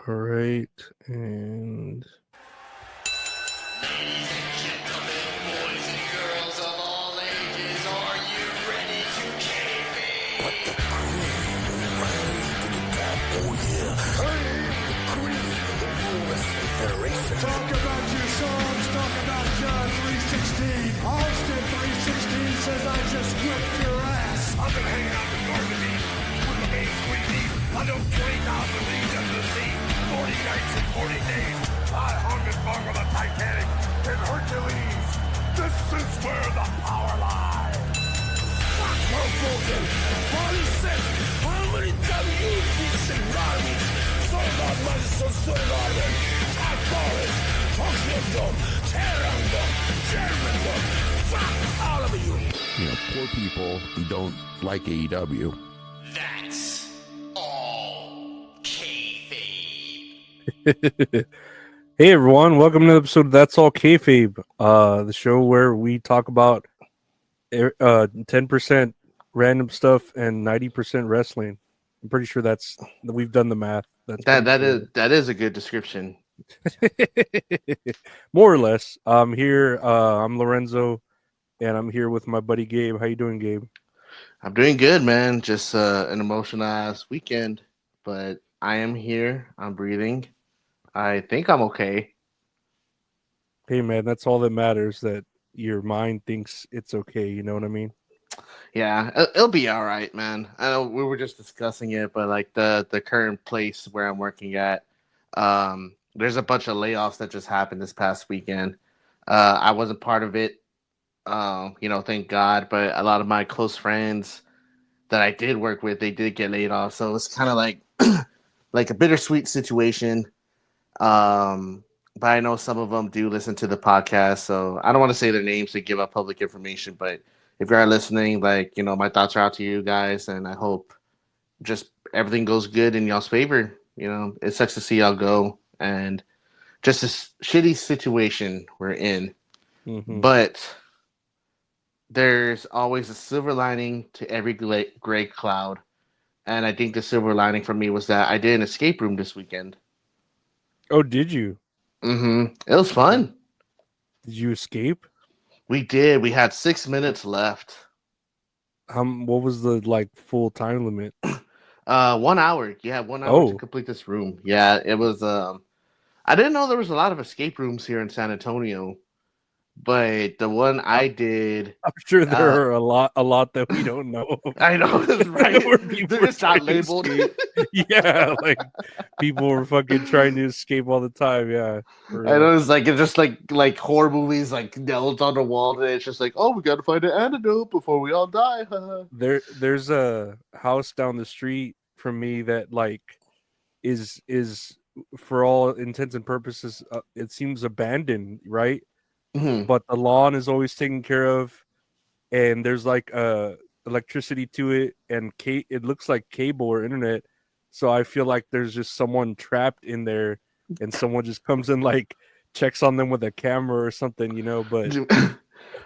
All right, and Ladies and gentlemen, boys and girls of all ages, are you ready to kayfabe? Put the cream rise to the top, oh yeah. I am the cream of the World Wrestling Federation. Talk about your songs, talk about John 316. Austin 316 says I just whipped your ass. I've been hanging out with RVD with my main squeegee. I know 20,000 leagues under the sea, 40 nights and 40 days. I hung and bung on the Titanic and Hercules. This is where the power lies. Fuck, we're broken. 46. How many WBC armies? Sold out Madison Square Garden. Todd Forest. Foxville, Terrango, German. Fuck all of you. You know, poor people who don't like AEW. That's all kayfabe. hey everyone, welcome to the episode of That's All Kayfabe, the show where we talk about 10% random stuff and 90% wrestling. I'm pretty sure we've done the math. That is a good description. More or less. I'm here. I'm Lorenzo, and I'm here with my buddy Gabe. How you doing, Gabe? I'm doing good, man. Just an emotional ass weekend, but I am here. I'm breathing. I think I'm okay. Hey, man, that's all that matters. That your mind thinks it's okay. You know what I mean? Yeah, it'll be all right, man. I know we were just discussing it, but like the current place where I'm working at, there's a bunch of layoffs that just happened this past weekend. I wasn't part of it, thank God. But a lot of my close friends that I did work with, they did get laid off. So it's kind of like like a bittersweet situation. But I know some of them do listen to the podcast, so I don't want to say their names to give up public information, but if you are listening, my thoughts are out to you guys, and I hope just everything goes good in y'all's favor. It sucks to see y'all go, and just a shitty situation we're in. Mm-hmm. But there's always a silver lining to every gray cloud, and I think the silver lining for me was that I did an escape room this weekend. Oh, did you? Mm-hmm. It was fun. Did you escape? We did. We had 6 minutes left. What was the full time limit? 1 hour. You had 1 hour to complete this room. Yeah, it was. I didn't know there was a lot of escape rooms here in San Antonio, but the one I did, I'm sure there are a lot that we don't know. I know, right? They're just not labeled. Yeah, like people were fucking trying to escape all the time. Yeah, I know it's just like horror movies, like nails on the wall, and it's just like, oh, we got to find an antidote before we all die. There's a house down the street from me that is for all intents and purposes, it seems abandoned, right? Mm-hmm. But the lawn is always taken care of, and there's electricity to it, and it looks like cable or internet. So I feel like there's just someone trapped in there, and someone just comes and checks on them with a camera or something, But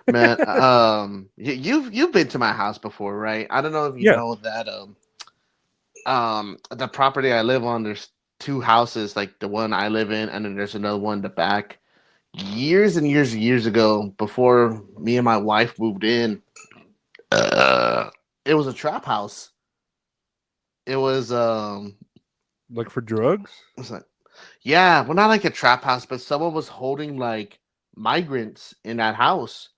man, you've been to my house before, right? I don't know if you know that the property I live on, there's two houses, like the one I live in, and then there's another one in the back. Years and years and years ago, before me and my wife moved in, it was a trap house. It was for drugs? It was yeah, well, not like a trap house, but someone was holding migrants in that house.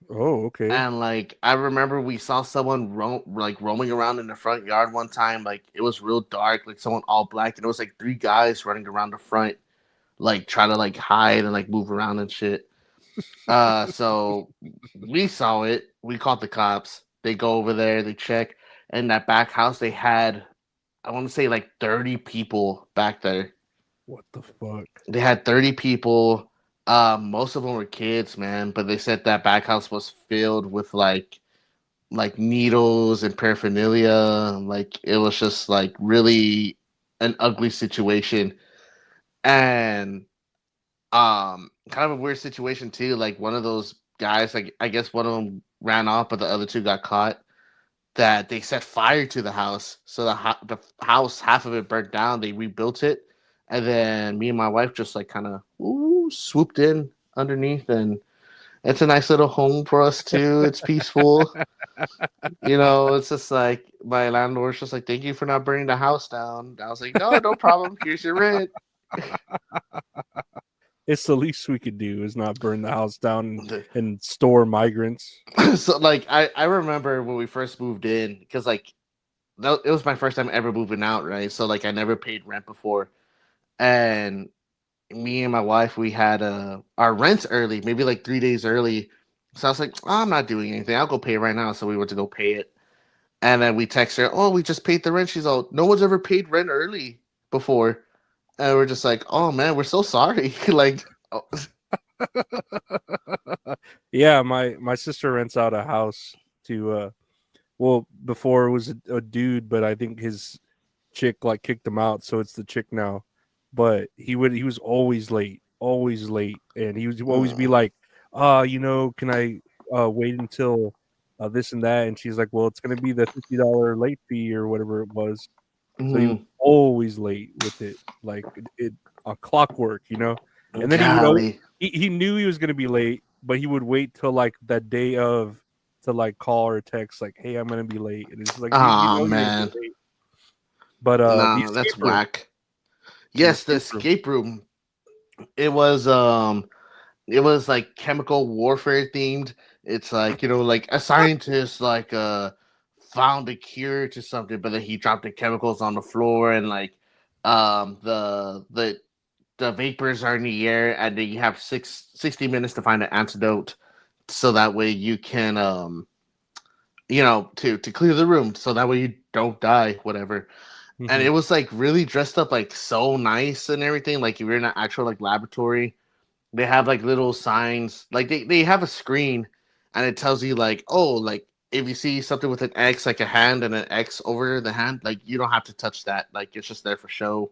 Oh, okay. And I remember we saw someone roaming around in the front yard one time. It was real dark, someone all black, and it was 3 guys running around the front, trying to hide and move around and shit. So we saw it. We called the cops. They go over there. They check. And that back house, they had, I want to say 30 people back there. What the fuck? They had 30 people. Most of them were kids, man. But they said that back house was filled with needles and paraphernalia. It was just really an ugly situation. And kind of a weird situation too. One of those guys, I guess one of them ran off, but the other 2 got caught. That they set fire to the house, so the house, half of it burnt down. They rebuilt it, And then me and my wife just like kind of swooped in underneath, and it's a nice little home for us too. It's peaceful. It's just like my landlord's just like, thank you for not burning the house down. I was like, no problem. Here's your rent. It's the least we could do is not burn the house down and store migrants. So like I remember when we first moved in, because like it was my first time ever moving out, right? So like I never paid rent before, and me and my wife, we had our rent early, maybe like 3 days early. So I was like, I'm not doing anything. I'll go pay it right now. So we went to go pay it, and then we text her, oh, we just paid the rent. She's all, no one's ever paid rent early before. And we're just like, oh man, we're so sorry. Like, oh. Yeah, my sister rents out a house to before it was a dude, but I think his chick like kicked him out, so it's the chick now. But he was always late, and he would always be like, can I wait until this and that? And she's like, well, it's gonna be the $50 late fee or whatever it was. So he was always late with it, like it a clockwork, And then he knew he was gonna be late, but he would wait till like that day of to like call or text like, "Hey, I'm gonna be late," and it's like, oh man, but that's whack. Yes, the escape room. It was like chemical warfare themed. It's like like a scientist like found a cure to something, but then he dropped the chemicals on the floor, and like the vapors are in the air, and then you have 60 minutes to find an antidote, so that way you can to clear the room, so that way you don't die, whatever. Mm-hmm. And it was like really dressed up like so nice and everything, like you're in an actual like laboratory. They have like little signs, like they have a screen, and it tells you like, oh, like if you see something with an X, like a hand and an X over the hand, like you don't have to touch that. Like it's just there for show.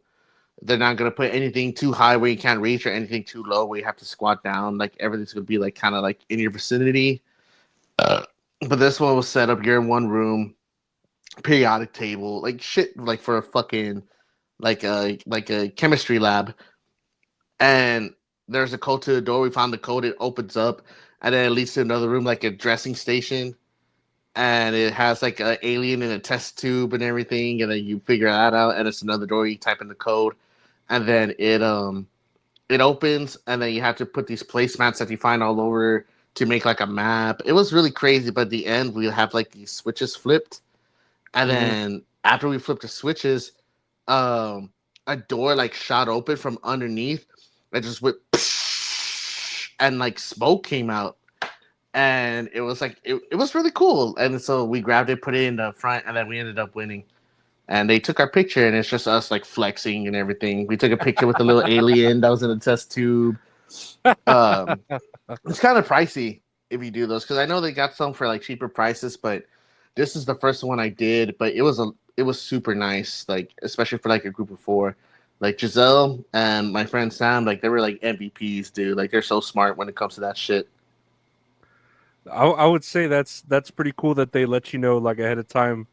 They're not gonna put anything too high where you can't reach, or anything too low where you have to squat down. Like everything's gonna be like kind of like in your vicinity. But this one was set up. You're in one room, periodic table, like shit, like for a fucking like a chemistry lab. And there's a code to the door. We found the code. It opens up, and then it leads to another room, like a dressing station. And it has like an alien in a test tube and everything. And then you figure that out, and it's another door. You type in the code, and then it opens, and then you have to put these placemats that you find all over to make like a map. It was really crazy. But at the end, we have like these switches flipped, and then after we flipped the switches, a door like shot open from underneath. It just went, and like smoke came out, and it was like it was really cool. And so we grabbed it, put it in the front, and then we ended up winning. And they took our picture, and it's just us like flexing and everything. We took a picture with a little alien that was in a test tube. It's kind of pricey if you do those, because I know they got some for like cheaper prices, but this is the first one I did. But it was super nice, like especially for like a group of 4. Like Giselle and my friend Sam, like they were like MVPs, dude. Like they're so smart when it comes to that shit. I would say that's pretty cool that they let you know like ahead of time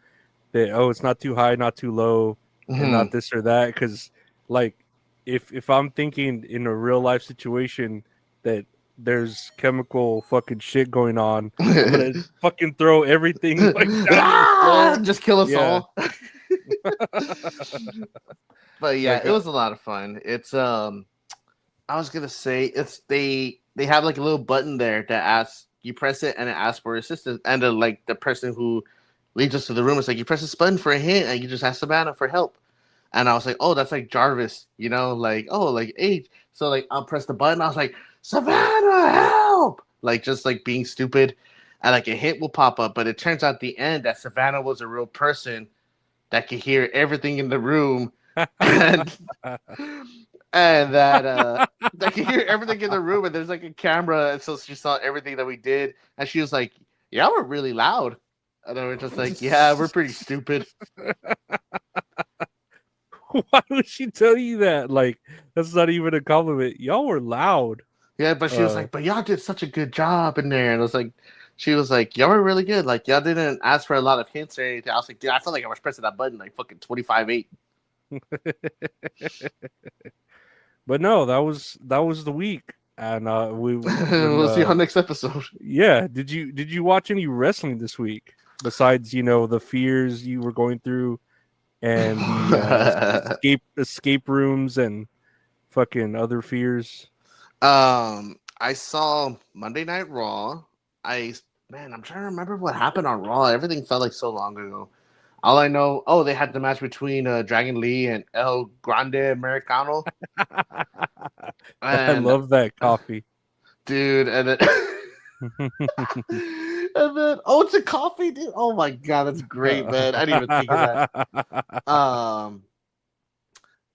that it's not too high, not too low, and not this or that. Because like if I'm thinking in a real life situation that there's chemical fucking shit going on, I'm gonna fucking throw everything like down just kill us all. But yeah, it was a lot of fun. It's I was gonna say they have like a little button there that asks, you press it and it asks for assistance, and like the person who leads us to the room is like, you press this button for a hint, and you just ask Savannah for help. And I was like, oh, that's like Jarvis, like, oh, like age. So like I'll press the button. I was like, Savannah, help! Like just like being stupid, and like a hint will pop up. But it turns out at the end that Savannah was a real person that could hear everything in the room. and that could hear everything in the room, and there's like a camera, and so she saw everything that we did, and she was like, "Yeah, we're really loud," and then we're just like, "Yeah, we're pretty stupid." Why would she tell you that? Like, that's not even a compliment. Y'all were loud. Yeah, but she was like, "But y'all did such a good job in there," and I was like, she was like, y'all were really good. Like, y'all didn't ask for a lot of hints or anything. I was like, dude, I felt like I was pressing that button like fucking 25-8. But no, that was the week, and We'll see you on next episode. yeah. Did you watch any wrestling this week besides the fears you were going through and the escape rooms and fucking other fears? I saw Monday Night Raw. I'm trying to remember what happened on Raw. Everything felt like so long ago. All I know, they had the match between Dragon Lee and El Grande Americano. I And love that coffee. dude, and then it's a coffee, dude. Oh my god, that's great, man. I didn't even think of that.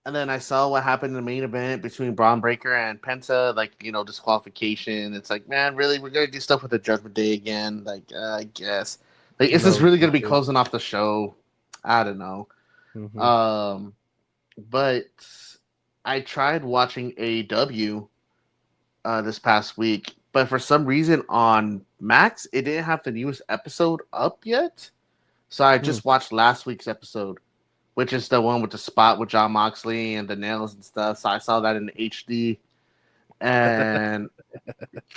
And then I saw what happened in the main event between Braun Breaker and Penta, disqualification. It's like, man, really, we're gonna do stuff with the Judgment Day again? I guess. Is this really gonna be closing off the show? I don't know. Mm-hmm. But I tried watching AEW this past week, but for some reason on Max, it didn't have the newest episode up yet. So I just watched last week's episode, which is the one with the spot with John Moxley and the nails and stuff. So I saw that in HD. And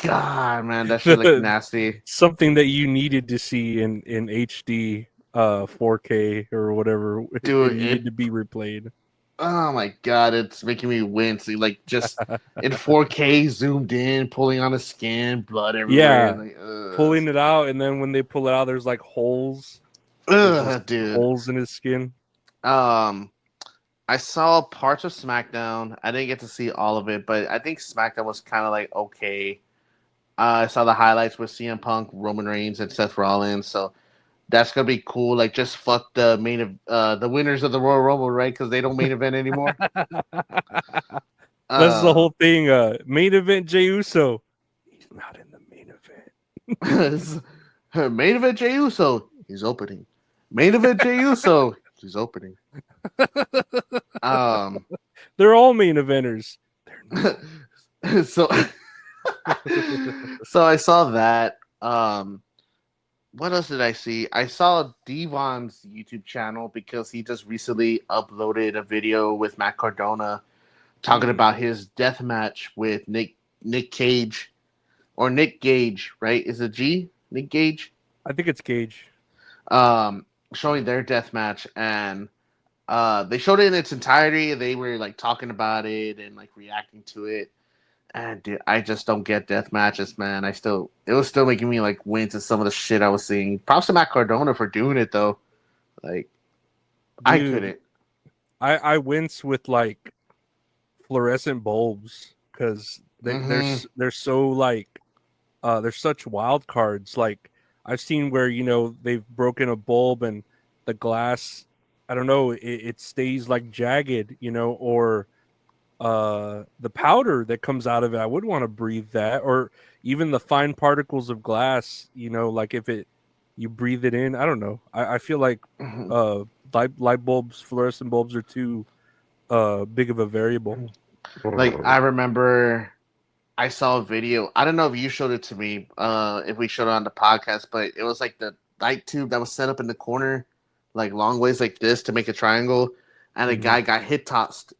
God, man, that shit looked nasty. Something that you needed to see in HD 4K or whatever. Dude, it needed to be replayed. Oh my god, it's making me wince. Just in 4K, zoomed in, pulling on a skin, blood everywhere. Yeah, pulling it out, and then when they pull it out, there's like holes. Dude, holes in his skin. I saw parts of SmackDown. I didn't get to see all of it, but I think SmackDown was kind of like okay. I saw the highlights with CM Punk, Roman Reigns, and Seth Rollins. So that's gonna be cool. Just fuck the the winners of the Royal Rumble, right? Because they don't main event anymore. That's the whole thing. Main event Jey Uso. He's not in the main event. Main event Jey Uso. He's opening. Main event Jey Uso. He's opening. They're all main eventers. So I saw that. What else did I see? I saw Devon's YouTube channel because he just recently uploaded a video with Matt Cardona talking about his death match with Nick Cage or Nick Gage, right? Is it G? Nick Gage? I think it's Gage. Showing their death match, and they showed it in its entirety. They were talking about it and reacting to it. And dude, I just don't get death matches, man. It was still making me wince at some of the shit I was seeing. Props to Matt Cardona for doing it though. Dude, I couldn't. I wince with fluorescent bulbs because they're so they're such wild cards. I've seen where they've broken a bulb and the glass, I don't know, it stays jagged, or the powder that comes out of it, I would want to breathe that, or even the fine particles of glass, if you breathe it in. I don't know. I feel like light bulbs, fluorescent bulbs are too big of a variable. I remember I saw a video. I don't know if you showed it to me, if we showed it on the podcast, but it was the light tube that was set up in the corner, long ways like this to make a triangle, and a guy got hip tossed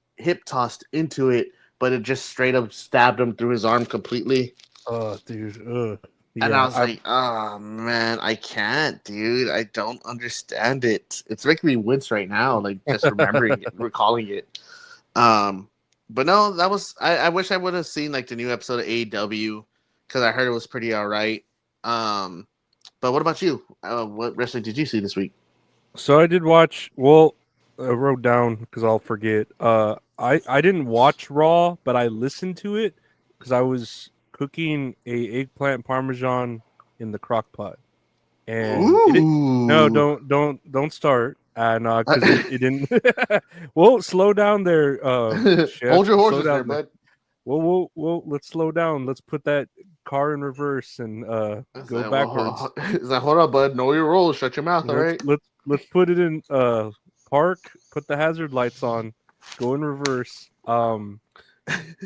into it, but it just straight up stabbed him through his arm completely. Oh, dude. Yeah, and I was oh man, I can't, dude. I don't understand it. It's making me wince right now, just remembering it, recalling it. But no, that was. I wish I would have seen the new episode of AEW because I heard it was pretty all right. But what about you? What wrestling did you see this week? So I did watch. Well, I wrote down because I'll forget. I didn't watch Raw, but I listened to it because I was cooking a eggplant parmesan in the crock pot. And no, don't start. No, because it didn't. Well, slow down there. Chef. Hold your horses there, bud. Well, let's slow down. Let's put that car in reverse and go backwards. Hold on, bud. Know your rules. Shut your mouth. All right. Let's put it in park. Put the hazard lights on. Go in reverse. No,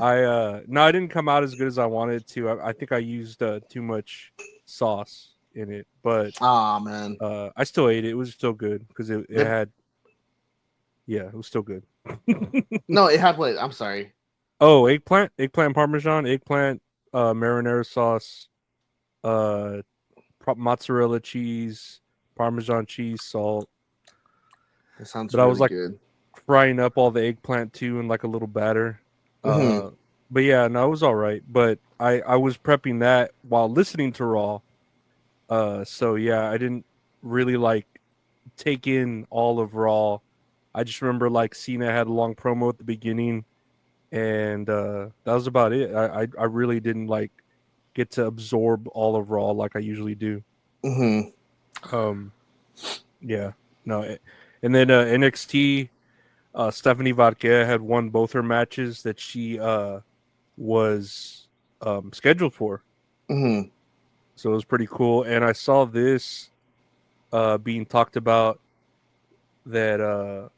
I didn't come out as good as I wanted to. I think I used too much sauce in it, but man, I still ate it. It was still good because it had, it was still good. No, it had what? I'm sorry. Oh, eggplant parmesan, eggplant marinara sauce, uh, mozzarella cheese, parmesan cheese, salt. That sounds But I was really like good. frying up all the eggplant too in like a little batter. Hmm. But yeah, no, it was all right. But I was prepping that while listening to Raw. So yeah, I didn't really like take in all of Raw. I just remember like Cena had a long promo at the beginning, and that was about it. I really didn't like get to absorb all of Raw like I usually do. Hmm. Um, yeah, no, and then NXT. Stephanie Vodka had won both her matches that she was scheduled for, Hmm. so it was pretty cool. And I saw this being talked about that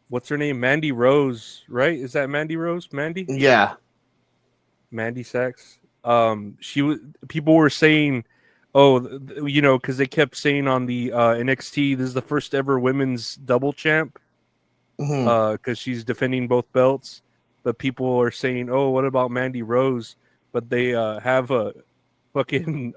what's her name? Mandy Rose, right? Is that Mandy Rose? Yeah. Mandy Sachs. She was. People were saying, oh, because they kept saying on the NXT, this is the first ever women's double champ, Hmm. because she's defending both belts. But people are saying, oh, what about Mandy Rose? But they have a fucking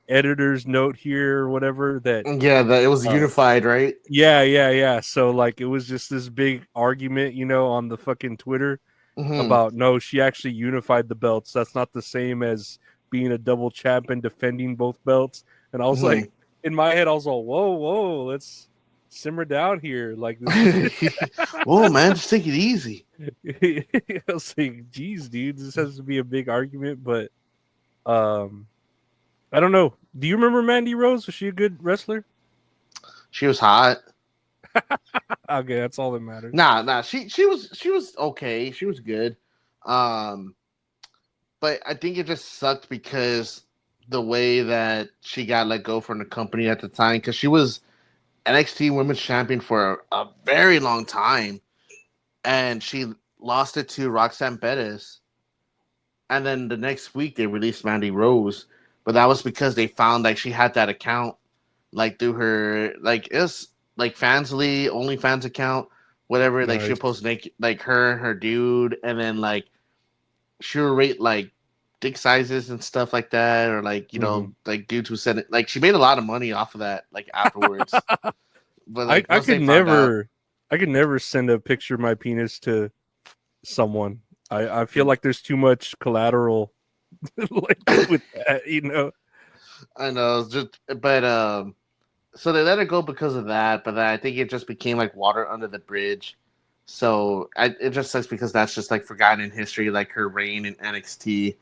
editor's note here or whatever that Yeah, it was uh, unified, right? yeah. So like it was just this big argument, on the fucking Twitter Hmm. about no, she actually unified the belts. That's not the same as being a double champ and defending both belts. And I was Hmm. like, in my head, I was all, whoa, let's simmer down here. Like this. Whoa, man, just take it easy. I was like, geez, dude, this has to be a big argument, but um, I don't know. Do you remember Mandy Rose? Was she a good wrestler? She was hot. Okay, that's all that matters. Nah. She was okay. She was good. Um, but I think it just sucked because the way that she got let go from the company at the time, because she was NXT Women's Champion for a very long time, and she lost it to Roxanne Perez. And then the next week they released Mandy Rose, but that was because they found like she had that account like through her like it's like Fansly OnlyFans account, whatever. Like she'll Nice. post like her dude, and then like she'll rate like dick sizes and stuff like that, or like like dudes who said it. Like she made a lot of money off of that like afterwards. But I like I once could they found out, never, I could never send a picture of my penis to someone. I feel like there's too much collateral, like with that. I know, it's just but so they let her go because of that. But I think it just became like water under the bridge. So it just sucks because that's just like forgotten in history, like her reign in NXT.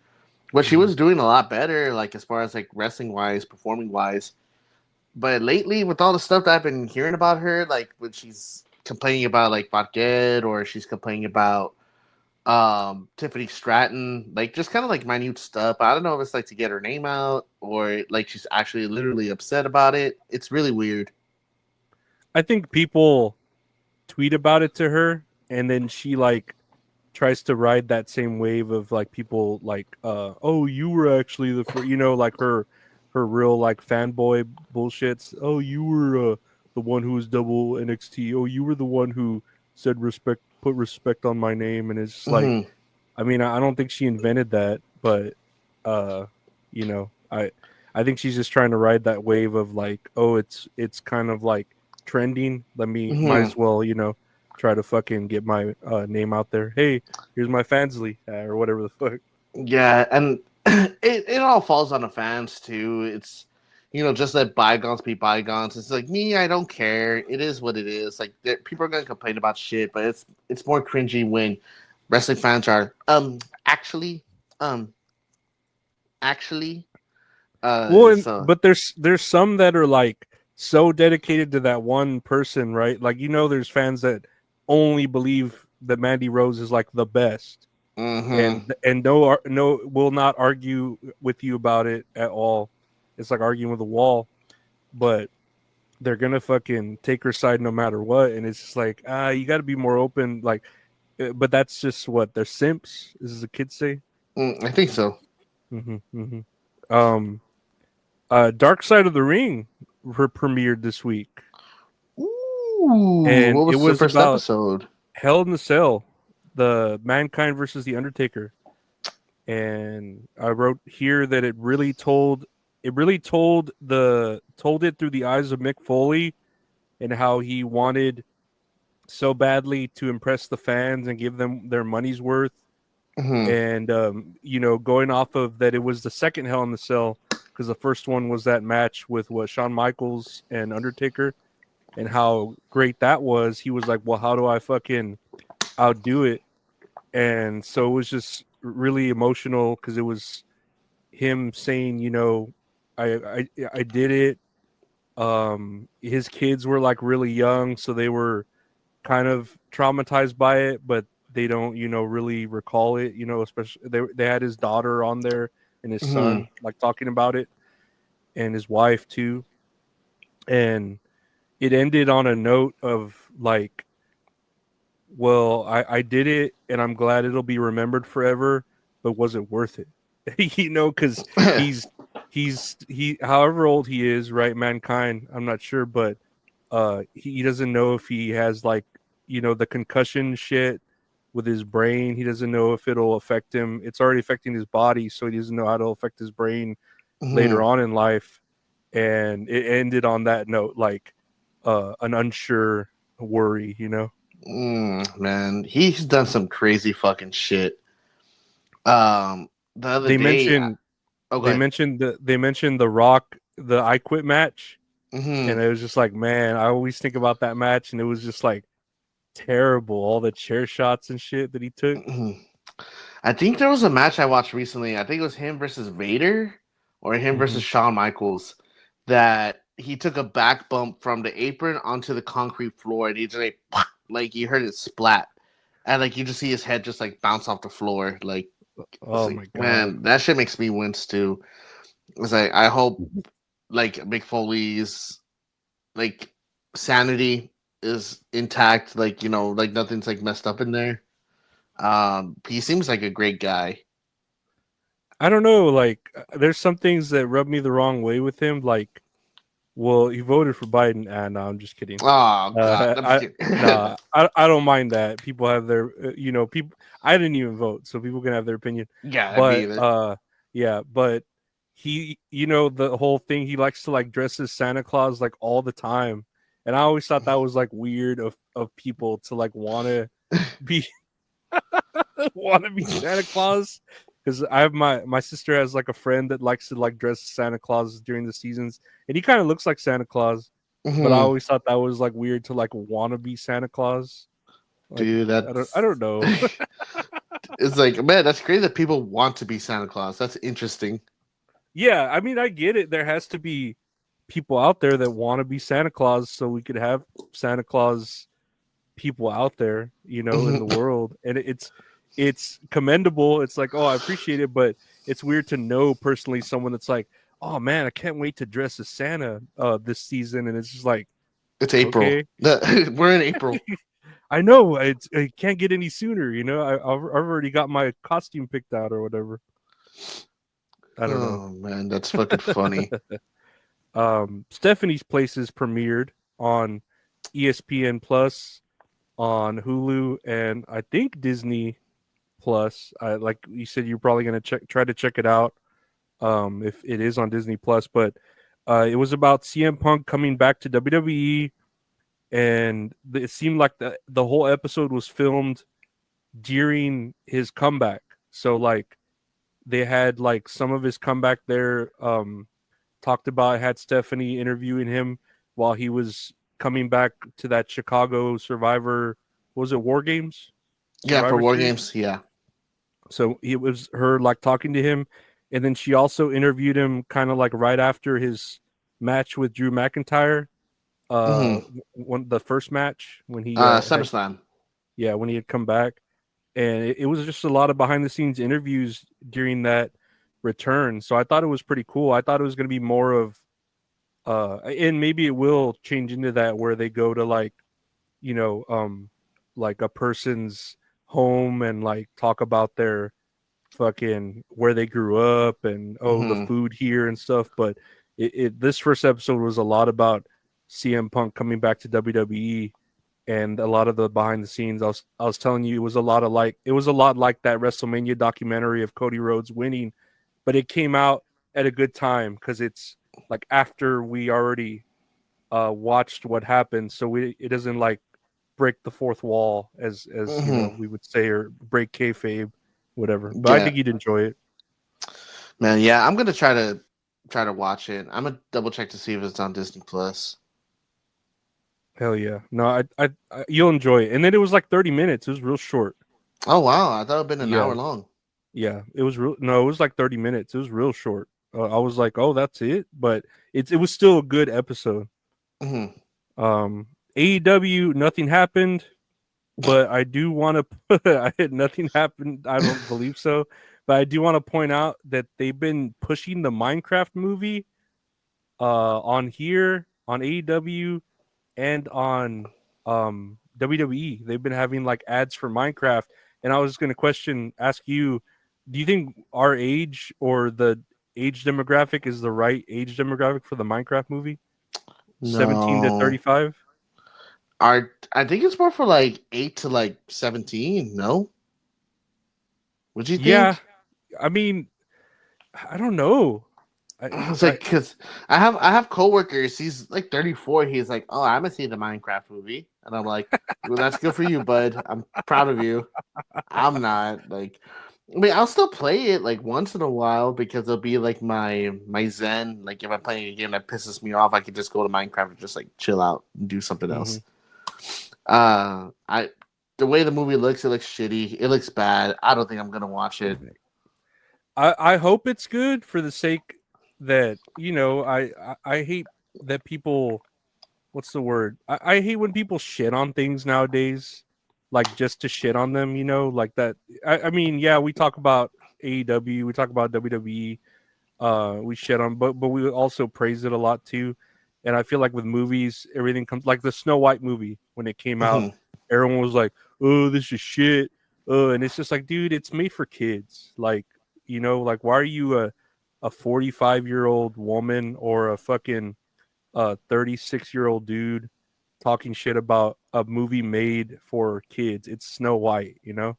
But she was doing a lot better, like as far as like wrestling wise, performing wise. But lately, with all the stuff that I've been hearing about her, like when she's complaining about like Vodka or she's complaining about Tiffany Stratton, like just kind of like minute stuff. I don't know if it's like to get her name out or like she's actually literally upset about it. It's really weird. I think people tweet about it to her, and then she like tries to ride that same wave of like people like, oh, you were actually the first, like her real like fanboy bullshits. Oh, you were the one who was double NXT. Oh, you were the one who said put respect on my name, and it's just like, Mm-hmm. I mean, I don't think she invented that, but uh, I think she's just trying to ride that wave of like, oh, it's kind of like trending. Might Mm-hmm. as well, try to fucking get my name out there. Hey, here's my fansly or whatever the fuck. Yeah, and it all falls on the fans too. It's just let bygones be bygones. It's like me, I don't care. It is what it is. Like people are gonna complain about shit, but it's more cringy when wrestling fans are actually um actually Well, so but there's some that are like so dedicated to that one person, right? Like there's fans that only believe that Mandy Rose is like the best, mm-hmm. and no will not argue with you about it at all. It's like arguing with a wall, but they're gonna fucking take her side no matter what, and it's just like you got to be more open. Like, but that's just what they're simps. As the kids say. I think so. Um, Dark Side of the Ring premiered this week, Ooh, and what it was the was first about episode? Hell in the Cell. the Mankind versus the Undertaker, and I wrote here that it really told it through the eyes of Mick Foley and how he wanted so badly to impress the fans and give them their money's worth. Mhm. And going off of that, it was the second Hell in the Cell, because the first one was that match with Shawn Michaels and Undertaker, and how great that was. He was like, well, how do I fucking outdo it? And so it was just really emotional, because it was him saying, I did it. His kids were like really young, so they were kind of traumatized by it, but they don't, really recall it, especially they had his daughter on there and his son like talking about it, and his wife too. And it ended on a note of like, well, I did it and I'm glad it'll be remembered forever, but was it worth it? Because he however old he is, right? Mankind, I'm not sure, but he doesn't know if he has like, the concussion shit with his brain. He doesn't know if it'll affect him. It's already affecting his body, so he doesn't know how to affect his brain later on in life. And it ended on that note, like an unsure worry, Man, he's done some crazy fucking shit. The other They day, mentioned the Rock, the I Quit match, Mhm. and it was just like, man, I always think about that match, and it was just like terrible, all the chair shots and shit that he took. I think there was a match I watched recently. I think it was him versus Vader or him versus Shawn Michaels, that he took a back bump from the apron onto the concrete floor, and he just like you heard it splat, and like you just see his head just like bounce off the floor. Like, Oh my god, man, that shit makes me wince too. It's like, I hope like Mick Foley's like sanity is intact, like like nothing's like messed up in there. He seems like a great guy. I don't know, like there's some things that rub me the wrong way with him, like, well, he voted for Biden, and no, I'm just kidding. Oh god, I'm just kidding. I don't mind that people have their people. I didn't even vote, so people can have their opinion. Yeah, me But either. yeah, but he, the whole thing, he likes to like dress as Santa Claus like all the time, and I always thought that was like weird of people to like want to be Santa Claus. Because I have my sister has like a friend that likes to like dress as Santa Claus during the seasons, and he kind of looks like Santa Claus. But I always thought that was like weird to like want to be Santa Claus. Like, Dude, that's I don't know. it's like, man, that's crazy that people want to be Santa Claus. That's interesting. Yeah, I mean, I get it. There has to be people out there that want to be Santa Claus, so we could have Santa Claus people out there, in the world, and it's commendable. It's like, oh, I appreciate it, but it's weird to know personally someone that's like, oh man, I can't wait to dress as Santa this season, and it's just like, It's April. okay. We're in April. I know it can't get any sooner. I've already got my costume picked out or whatever. I don't know. Oh man, that's fucking funny. Stephanie's Places premiered on ESPN Plus, on Hulu, and I think Disney Plus. Like you said, you're probably gonna try to check it out if it is on Disney Plus. But it was about CM Punk coming back to WWE, and it seemed like the whole episode was filmed during his comeback. So like they had like some of his comeback there talked about, had Stephanie interviewing him while he was coming back to that Chicago Survivor, was it War Games? Yeah, for Survivor War Series? Games, yeah. So it was her like talking to him, and then she also interviewed him kind of like right after his match with Drew McIntyre. The first match when he SummerSlam. when he had come back, and it was just a lot of behind the scenes interviews during that return. So I thought it was pretty cool. I thought it was going to be more of and maybe it will change into that where they go to like like a person's home and like talk about their fucking where they grew up and the food here and stuff. But this first episode was a lot about CM Punk coming back to WWE, and a lot of the behind the scenes. I was telling you, it was a lot like that WrestleMania documentary of Cody Rhodes winning, but it came out at a good time because it's like after we already watched what happened, so it doesn't like break the fourth wall as you know we would say, or break kayfabe, whatever. But I Yeah, think you'd enjoy it. man. Yeah, I'm gonna try to watch it. I'm gonna double check to see if it's on Disney Plus. Hell yeah! No, I you'll enjoy it. And then it was like 30 minutes. It was real short. Oh wow, I thought it'd been an Yeah, hour long. yeah. It was real. No, it was like 30 minutes. It was real short. I was like, oh, that's it. But it was still a good episode. AEW, nothing happened, but I do want to. Nothing happened. I don't believe so. But I do want to point out that they've been pushing the Minecraft movie on here on AEW and on WWE. They've been having like ads for Minecraft, and I was going to ask you, do you think our age or the age demographic is the right age demographic for the Minecraft movie? 17 to No, 35? I think it's more for like 8 to like 17. No, what do you Yeah, think? I mean, I don't know. It's like because I have coworkers. He's like 34. He's like, oh, I'm gonna see the Minecraft movie, and I'm like, well, that's good for you, bud. I'm proud of you. I'm not like. I mean, I'll still play it like once in a while because it'll be like my zen. Like if I'm playing a game that pisses me off, I can just go to Minecraft and just like chill out and do something else. I the way the movie looks, it looks shitty. It looks bad. I don't think I'm gonna watch it. I hope it's good for the sake that, you know, I hate that people, what's the word? I hate when people shit on things nowadays, like just to shit on them, you know, like that. I mean, yeah, we talk about AEW, we talk about WWE, we shit on, but we also praise it a lot too. And I feel like with movies, everything comes like the Snow White movie when it came out, everyone was like, "Oh, this is shit," and it's just like, dude, it's made for kids. Like, you know, like why are you a 45-year-old woman or a fucking 36-year-old dude talking shit about a movie made for kids? It's Snow White, you know.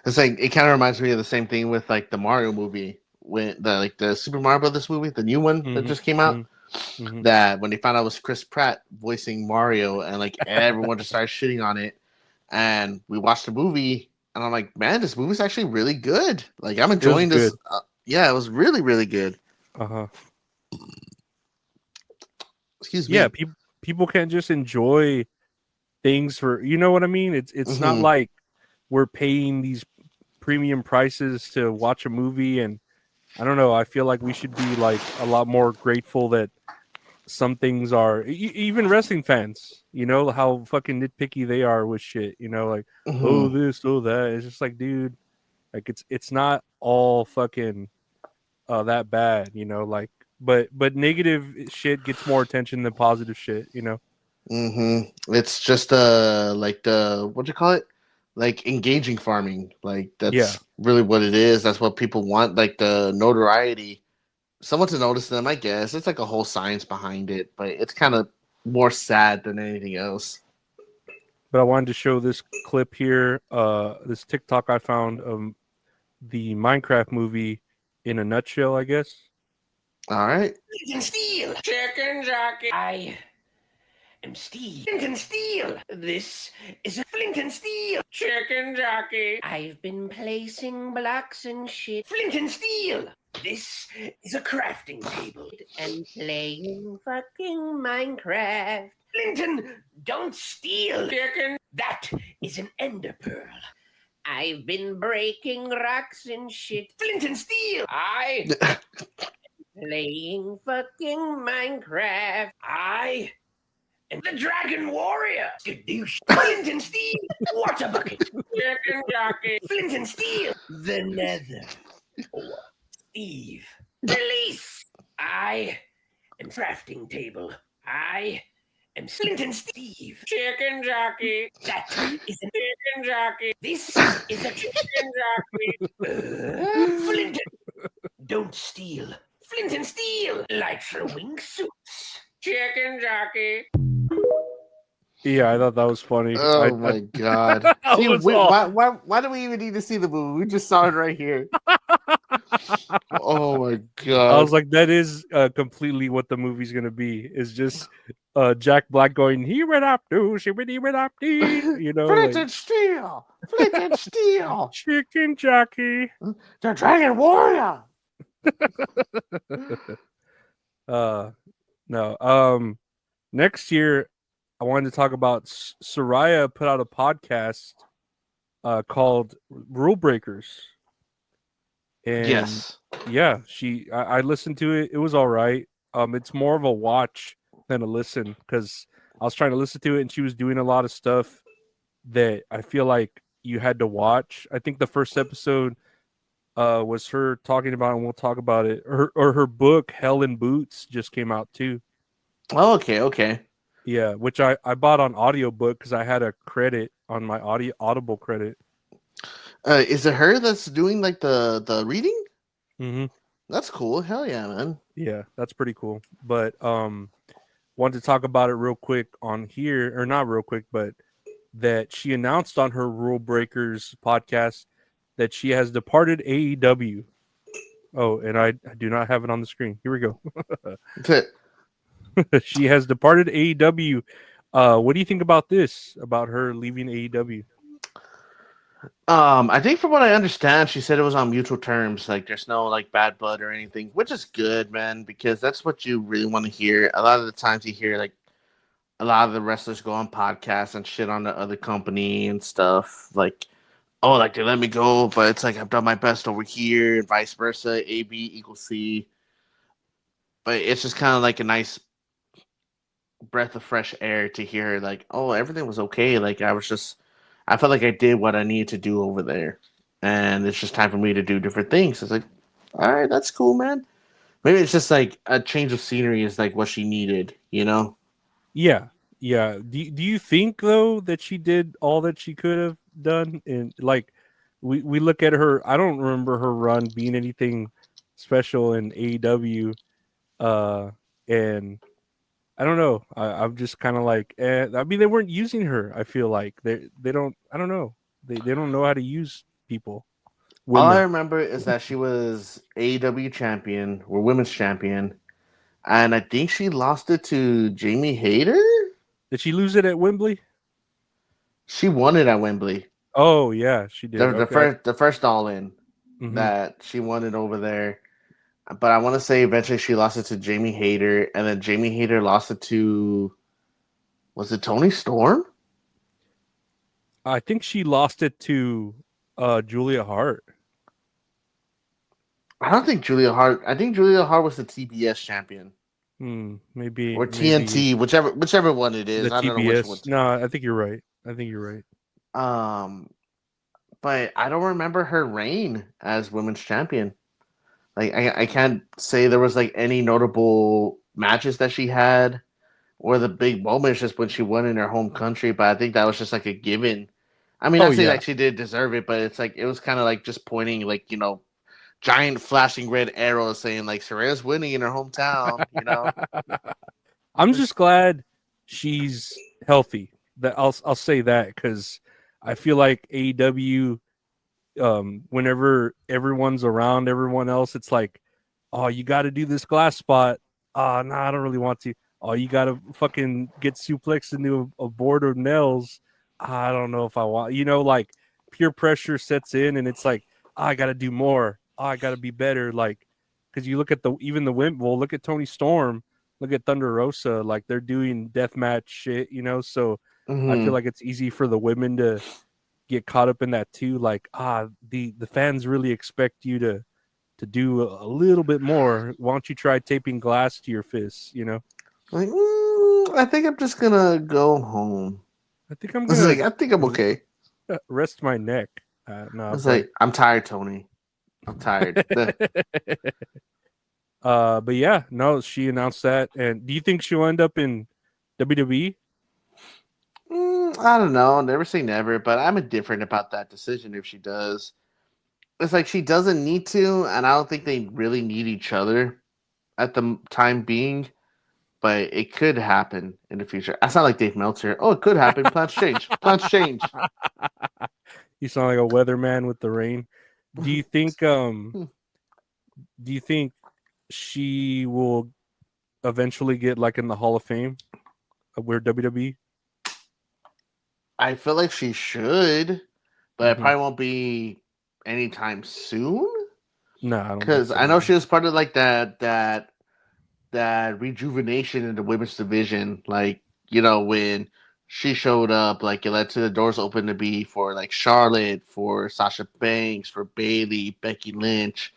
It's like it kind of reminds me of the same thing with like the Mario movie, when the Super Mario Brothers movie, the new one that just came out. That when they found out it was Chris Pratt voicing Mario, and like everyone just started shitting on it, and we watched the movie, and I'm like, man, this movie's actually really good. Like I'm enjoying this. Yeah, it was really really good. Excuse me. Yeah, people can't just enjoy things for, you know what I mean? It's not like we're paying these premium prices to watch a movie, and I don't know. I feel like we should be like a lot more grateful that some things are, even wrestling fans, you know, how fucking nitpicky they are with shit, you know, like, oh, this, oh, that. It's just like, dude, like it's not all fucking that bad, you know, like, but negative shit gets more attention than positive shit, you know. It's just like the what do you call it? Like engaging farming. Like that's really what it is. That's what people want. Like the notoriety, someone to notice them. I guess it's like a whole science behind it, but it's kind of more sad than anything else. But I wanted to show this clip here, this TikTok I found of the Minecraft movie in a nutshell, I guess. All right. Steel, chicken jockey. I am Steve. Flint and Steel. This is a Flint and Steel. Chicken jockey. I've been placing blocks and shit. Flint and Steel. This is a crafting table. And playing fucking Minecraft. Clinton, don't steal. Chicken. That is an ender pearl. I've been breaking rocks and shit. Flint and Steel. I playing fucking Minecraft. I am the Dragon Warrior. Skadoosh. Flint and Steel. Water bucket. Chicken jockey. Flint and Steel. The Nether. Steve. Release. I am crafting table. I am Flint and Steve. Chicken jockey. That is a chicken jockey. This is a chicken jockey. Flint. Don't steal. Flint and Steel. Like throwing suits. Chicken jockey. Yeah, I thought that was funny. Oh my god! I See, was all. why do we even need to see the movie? We just saw it right here. Oh my I was god! like, that is completely what the movie's gonna be. Is just Jack Black going, he went up, do she went up, you know, Flint like and steel, flint and steel, chicken jockey. the Dragon Warrior. uh, no. Next year, I wanted to talk about Saraya put out a podcast called Rule Breakers. And Yes. yeah, I listened to it. It was all right. It's more of a watch than a listen because I was trying to listen to it and she was doing a lot of stuff that I feel like you had to watch. I think the first episode was her talking about, and we'll talk about it. Her book Hell in Boots just came out too. Oh, okay. Yeah, which I bought on audiobook because I had a credit on my Audible credit. Is it her that's doing like the reading? Mm-hmm. That's cool. Hell yeah, man. Yeah, that's pretty cool. But wanted to talk about it real quick on here, or not real quick, but that she announced on her Rule Breakers podcast that she has departed AEW. Oh, and I do not have it on the screen. Here we go. She has departed AEW. What do you think about this? About her leaving AEW? I think from what I understand, she said it was on mutual terms. Like there's no like bad blood or anything, which is good, man, because that's what you really want to hear. A lot of the times you hear like a lot of the wrestlers go on podcasts and shit on the other company and stuff. Like, oh, like they let me go, but it's like I've done my best over here, and vice versa. AB equals C. But it's just kind of like a nice breath of fresh air to hear, like, oh, everything was okay. Like I felt like I did what I needed to do over there, and it's just time for me to do different things. It's like, all right, that's cool, man. Maybe it's just like a change of scenery is like what she needed, you know? Yeah. Do you think though that she did all that she could have done? And like we look at her, I don't remember her run being anything special in AEW. And I don't know. I'm just kind of like, I mean, they weren't using her. I feel like they don't. I don't know. They don't know how to use people. All I Women. remember is that she was AEW champion or women's champion, and I think she lost it to Jamie Hayter. Did she lose it at Wembley? She won it at Wembley. Oh yeah, she did. Okay. The first All In Mm-hmm. that she won it over there. But I want to say eventually she lost it to Jamie Hayter, and then Jamie Hayter lost it to, was it Tony Storm? I think she lost it to Julia Hart. I don't think Julia Hart. I think Julia Hart was the TBS champion Maybe or TNT, whichever one it is. the I don't know which one. TBS. No, I think you're right. But I don't remember her reign as women's champion. Like I can't say there was like any notable matches that she had or the big moments just when she won in her home country, but I think that was just like a given. I mean, I say like she did deserve it, but it's like it was kind of like just pointing like, you know, giant flashing red arrows saying like Saraya's winning in her hometown, you know. I'm just glad she's healthy. That I'll say that because I feel like AEW, whenever everyone's around everyone else, it's like, oh, you got to do this glass spot. No, I don't really want to. Oh, you got to fucking get suplexed into a board of nails. I don't know if I want. You know, like peer pressure sets in, and it's like, I got to do more. I got to be better. Like, because you look at even the women. Well, look at Tony Storm. Look at Thunder Rosa. Like they're doing deathmatch shit. You know, so I feel like it's easy for the women to get caught up in that too. Like, the fans really expect you to do a little bit more. Why don't you try taping glass to your fists? You know, Like, I think I'm just gonna go home. I think I'm I gonna. I think I'm okay. Rest my neck. No, I was like, I'm tired, Tony. I'm tired. But yeah, no, she announced that. And do you think she'll end up in WWE? I don't know. Never say never, but I'm indifferent about that decision if she does. It's like she doesn't need to, and I don't think they really need each other at the time being. but it could happen in the future. I sound like Dave Meltzer. Oh, it could happen. Plans change. Plans change. You sound like a weatherman with the rain. Do you think she will eventually get like in the Hall of Fame of where WWE? I feel like she should, but it Mhm. probably won't be anytime soon. No, I don't think Because so I know either. she was part of like that rejuvenation in the women's division. Like, when she showed up, like it led to the doors open to be for like Charlotte, for Sasha Banks, for Bailey, Becky Lynch,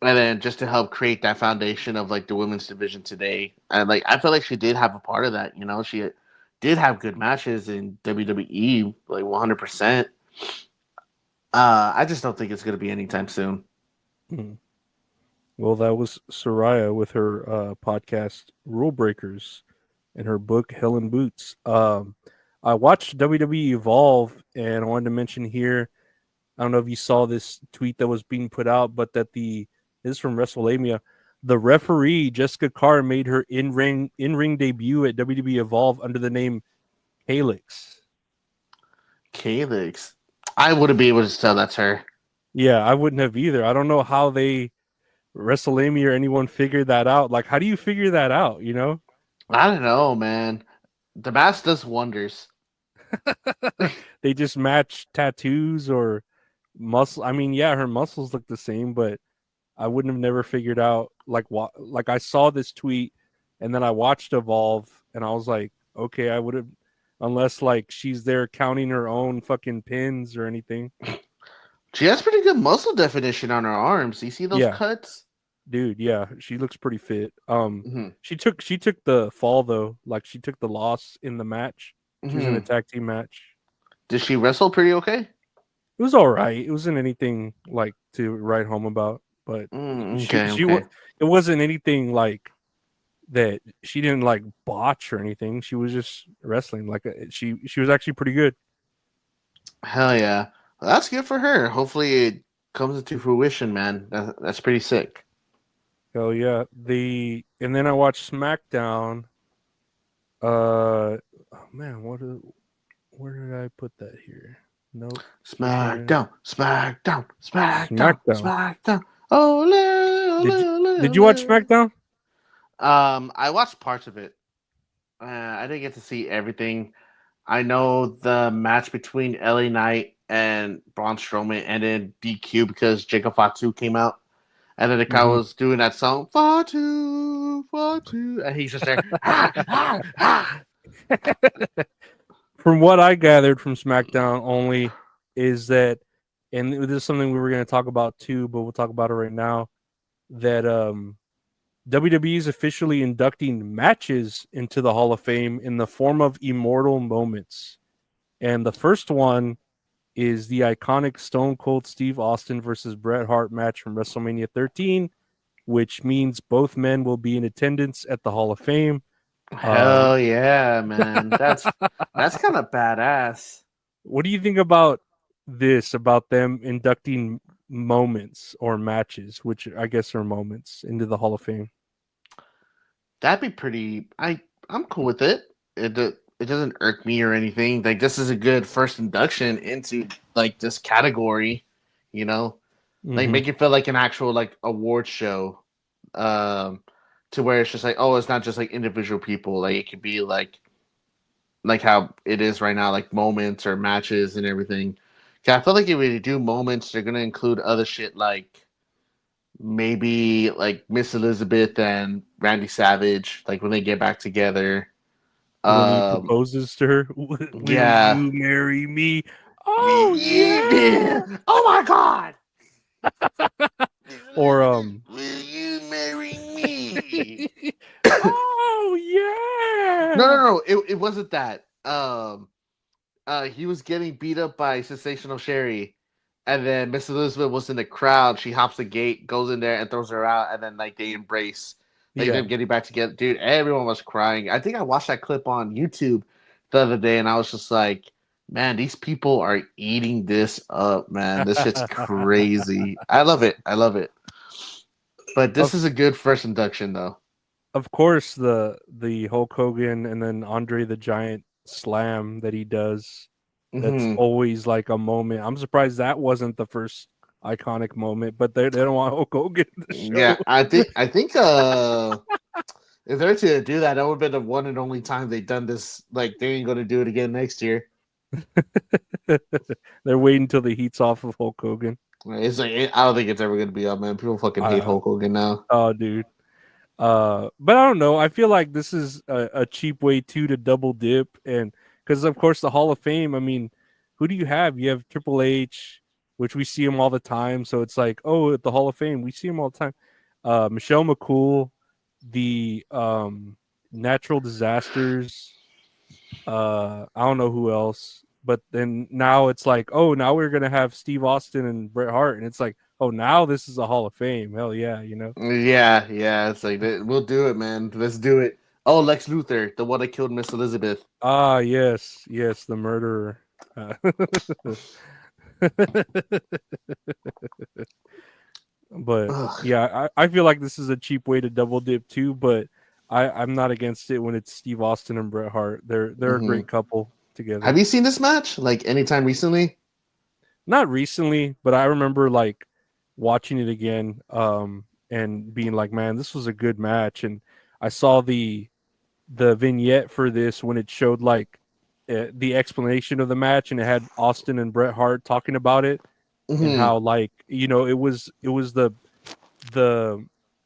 and then just to help create that foundation of like the women's division today. And like I feel like she did have a part of that. She did have good matches in WWE, like 100%. I just don't think it's going to be anytime soon. Mhm. Well, that was Saraya with her podcast Rule Breakers and her book Hell in Boots. I watched WWE Evolve, and I wanted to mention here. I don't know if you saw this tweet that was being put out, but that this is from WrestleMania. The referee Jessica Carr made her in-ring debut at WWE Evolve under the name Helix. Calix. I wouldn't be able to tell that's her. Yeah, I wouldn't have either. I don't know how WrestleMania or anyone figured that out. Like, how do you figure that out? I don't know, man. The mask does wonders. They just match tattoos or muscle. I mean, yeah, her muscles look the same, but I wouldn't have never figured out like I saw this tweet and then I watched Evolve and I was like, okay, I would have, unless like she's there counting her own fucking pins or anything. She has pretty good muscle definition on her arms. You see those Yeah. cuts? Dude, yeah, she looks pretty fit. Mm-hmm. She took the fall though, like she took the loss in the match. She was in a Mm-hmm. tag team match. Did she wrestle pretty okay? It was all right. It wasn't anything like to write home about, but Okay. it wasn't anything like that. She didn't like botch or anything. She was just wrestling. Like she was actually pretty good. Hell yeah. Well, that's good for her. Hopefully it comes into fruition, man. That's pretty sick. Hell yeah. And then I watched SmackDown. Oh man, where did I put that here? Nope. Smackdown. SmackDown. Did you watch Ole. SmackDown? I watched parts of it. I didn't get to see everything. I know the match between LA Knight and Braun Strowman ended DQ because Jacob Fatu came out. And then the guy was doing that song, Fatu, Fatu. And he's just there. From what I gathered from SmackDown only is that, and this is something we were going to talk about too, but we'll talk about it right now, that WWE is officially inducting matches into the Hall of Fame in the form of Immortal Moments. And the first one is the iconic Stone Cold Steve Austin versus Bret Hart match from WrestleMania 13, which means both men will be in attendance at the Hall of Fame. Hell yeah, man. That's kind of badass. What do you think about this, about them inducting moments or matches, which I guess are moments, into the Hall of Fame? That'd be pretty. I'm cool with it. It doesn't irk me or anything. Like this is a good first induction into like this category, like make it feel like an actual like award show, to where it's just like, oh, it's not just like individual people. Like it could be like how it is right now, like moments or matches and everything. 'Cause I feel like if we do moments, they're gonna include other shit like maybe like Miss Elizabeth and Randy Savage, like when they get back together. When he proposes to her, will Yeah. you marry me? Oh yeah! Oh my god! Or will you marry me? oh yeah! No. It wasn't that. He was getting beat up by Sensational Sherry, and then Miss Elizabeth was in the crowd. She hops the gate, goes in there, and throws her out, and then like they embrace. Like them getting back together. Dude, everyone was crying. I think I watched that clip on YouTube the other day, and I was just like, man, these people are eating this up, man. This shit's crazy. I love it. But this is a good first induction, though. of course, the Hulk Hogan and then Andre the Giant slam that he does. That's Mhm. always like a moment. I'm surprised that wasn't the first iconic moment, but they don't want Hulk Hogan in the show. Yeah, I think if they're to do that, that would have been the one and only time they've done this. Like they ain't gonna do it again next year. They're waiting until the heat's off of Hulk Hogan. It's like I don't think it's ever gonna be up, man. People fucking hate Uh, Hulk Hogan now. oh, dude. But I don't know. I feel like this is a cheap way too to double dip, and because of course the Hall of Fame. I mean, who do you have? You have Triple H, which we see him all the time. So it's like, oh, at the Hall of Fame, we see him all the time. Michelle McCool, the natural disasters. I don't know who else. But then now it's like, oh, now we're gonna have Steve Austin and Bret Hart, and it's like, oh, now this is a Hall of Fame. Hell yeah, you know. Yeah. It's like we'll do it, man. Let's do it. Oh, Lex Luthor, the one that killed Miss Elizabeth. Ah, yes, the murderer. But Ugh. yeah, I feel like this is a cheap way to double dip too. But I'm not against it when it's Steve Austin and Bret Hart. They're a great couple together. Have you seen this match like anytime recently? Not recently, but I remember like watching it again, and being like, man, this was a good match. And I saw the vignette for this when it showed like the explanation of the match, and it had Austin and Bret Hart talking about it, and how like, you know, it was the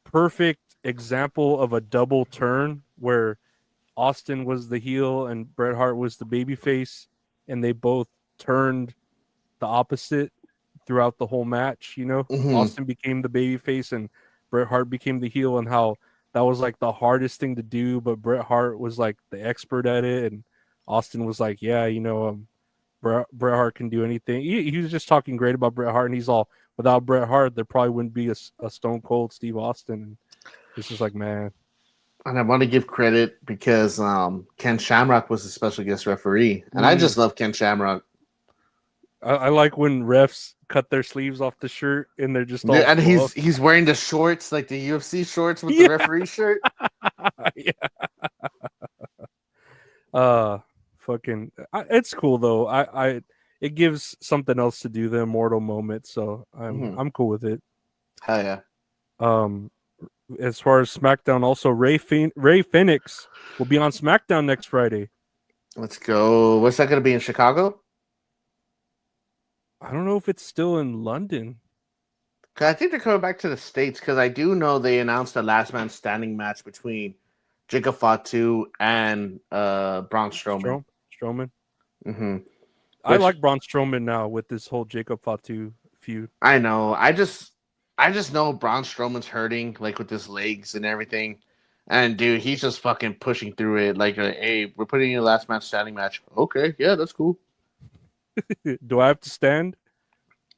perfect example of a double turn where Austin was the heel and Bret Hart was the babyface, and they both turned the opposite throughout the whole match. You know, Austin became the babyface and Bret Hart became the heel, and how that was like the hardest thing to do, but Bret Hart was like the expert at it, and Austin was like, yeah, you know, Bret Hart can do anything. He was just talking great about Bret Hart, and he's all, without Bret Hart, there probably wouldn't be a Stone Cold Steve Austin. And it's just like, man. And I want to give credit because Ken Shamrock was a special guest referee, and I just love Ken Shamrock. I like when refs cut their sleeves off the shirt and they're just all and he's wearing the shorts, like the UFC shorts with the referee shirt. Yeah. Fucking, it's cool though. It gives something else to do, the Immortal Moments, so I'm cool with it. Hell yeah. As far as SmackDown, also Ray Phoenix will be on SmackDown next Friday. Let's go. What's that going to be in Chicago? I don't know if it's still in London. Cause I think they're coming back to the States, because I do know they announced a last man standing match between Jacob Fatu and Braun Strowman. Strowman. Mm-hmm. I like Braun Strowman now with this whole Jacob Fatu feud. I know. I just know Braun Strowman's hurting, like with his legs and everything. And dude, he's just fucking pushing through it. Like, hey, we're putting in a last man standing match. Okay, yeah, that's cool. Do I have to stand?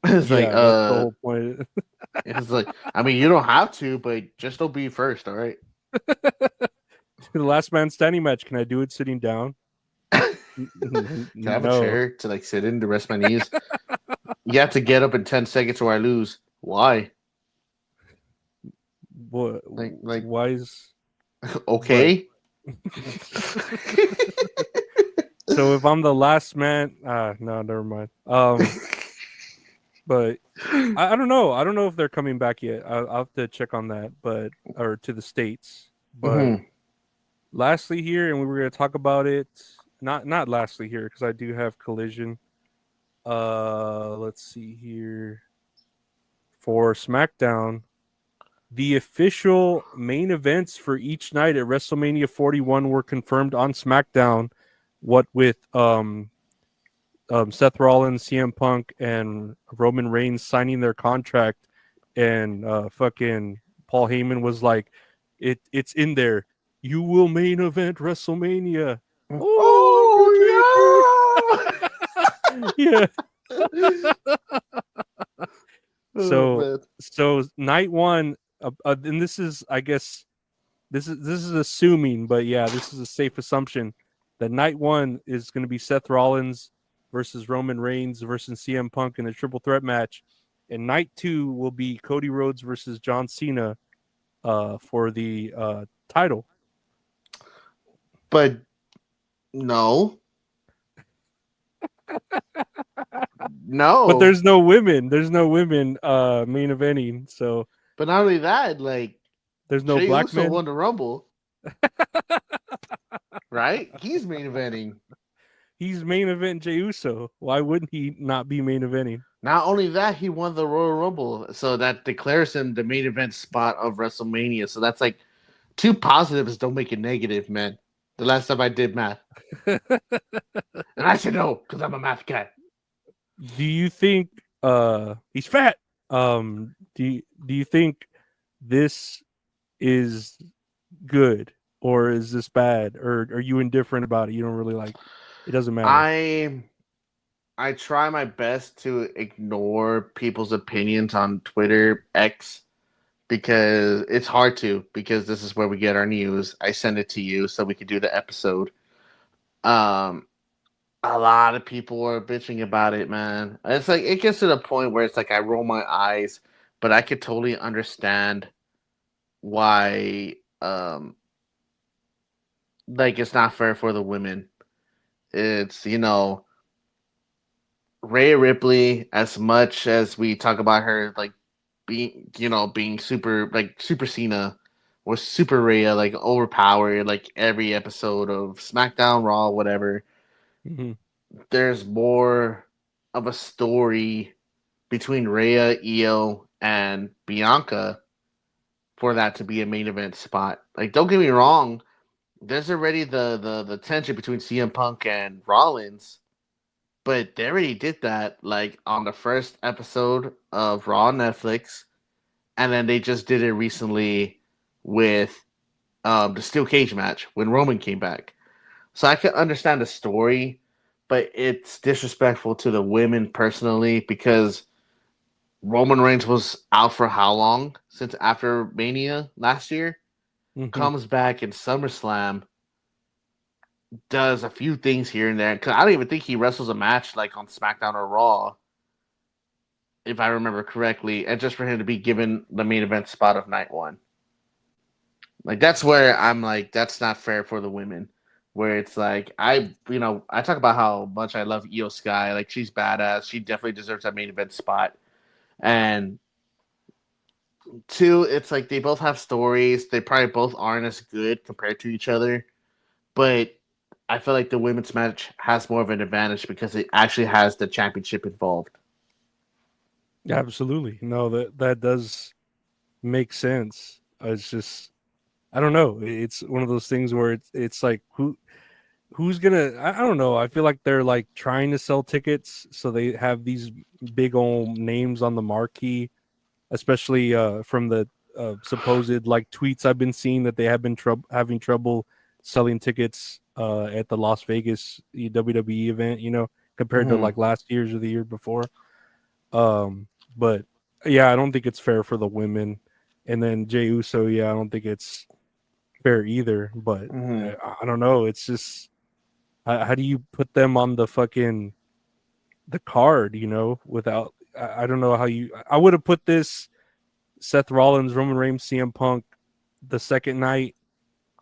It's like, that's the whole point. It's like, I mean, you don't have to, but just don't be first, all right? The last man standing match. Can I do it sitting down? Can I have a chair to like sit in to rest my knees? You have to get up in 10 seconds or I lose. Why? What? Like why is okay? So if I'm the last man, no, never mind. But I don't know. I don't know if they're coming back yet. I'll have to check on that, or to the States. But lastly here, and we were going to talk about it. Not lastly here, because I do have Collision. Let's see here. For SmackDown, the official main events for each night at WrestleMania 41 were confirmed on SmackDown. What with Seth Rollins, CM Punk, and Roman Reigns signing their contract, and fucking Paul Heyman was like, "It's in there. You will main event WrestleMania." Oh yeah. Oh, so night one, and this is, I guess, this is assuming, but yeah, this is a safe assumption that night one is going to be Seth Rollins versus Roman Reigns versus CM Punk in a triple threat match, and night two will be Cody Rhodes versus John Cena for the title. But no. No. But there's no women. There's no women main eventing. So But not only that, like there's no Jey black Uso men. won the Rumble. Right? He's main eventing. He's main event Jey Uso. Why wouldn't he not be main eventing? Not only that, he won the Royal Rumble. So that declares him the main event spot of WrestleMania. So that's like two positives don't make it negative, man. The last time I did math. And I should know because I'm a math guy. Do you think he's fat? Do you think this is good or is this bad? Or are you indifferent about it? You don't really like it doesn't matter. I try my best to ignore people's opinions on Twitter X because it's hard to, because this is where we get our news. I send it to you so we could do the episode. A lot of people are bitching about it, man. It's like it gets to the point where it's like I roll my eyes, but I could totally understand why like it's not fair for the women. It's, Rhea Ripley, as much as we talk about her like being super, like Super Cena or Super Rhea, like overpowered like every episode of SmackDown, Raw, whatever. Mm-hmm. There's more of a story between Rhea, Io, and Bianca for that to be a main event spot. Like, don't get me wrong, there's already the tension between CM Punk and Rollins, but they already did that like on the first episode of Raw on Netflix, and then they just did it recently with the steel cage match when Roman came back. So I can understand the story, but it's disrespectful to the women personally because Roman Reigns was out for how long since after Mania last year? Mm-hmm. Comes back in SummerSlam, does a few things here and there. Because I don't even think he wrestles a match like on SmackDown or Raw, if I remember correctly, and just for him to be given the main event spot of night one. Like, that's where I'm like, that's not fair for the women. Where it's like, I talk about how much I love Io Sky. Like, she's badass. She definitely deserves that main event spot. And two, it's like they both have stories. They probably both aren't as good compared to each other. But I feel like the women's match has more of an advantage because it actually has the championship involved. Absolutely. No, that does make sense. It's just I don't know. It's one of those things where it's like who's gonna I don't know. I feel like they're like trying to sell tickets, so they have these big old names on the marquee, especially from the supposed like tweets I've been seeing that they have been having trouble selling tickets at the Las Vegas WWE event, compared to like last year's or the year before. But yeah, I don't think it's fair for the women. And then Jey Uso, yeah, I don't think it's fair either. But I don't know. It's just how do you put them on the card? Without I don't know how you. I would have put this Seth Rollins, Roman Reigns, CM Punk the second night,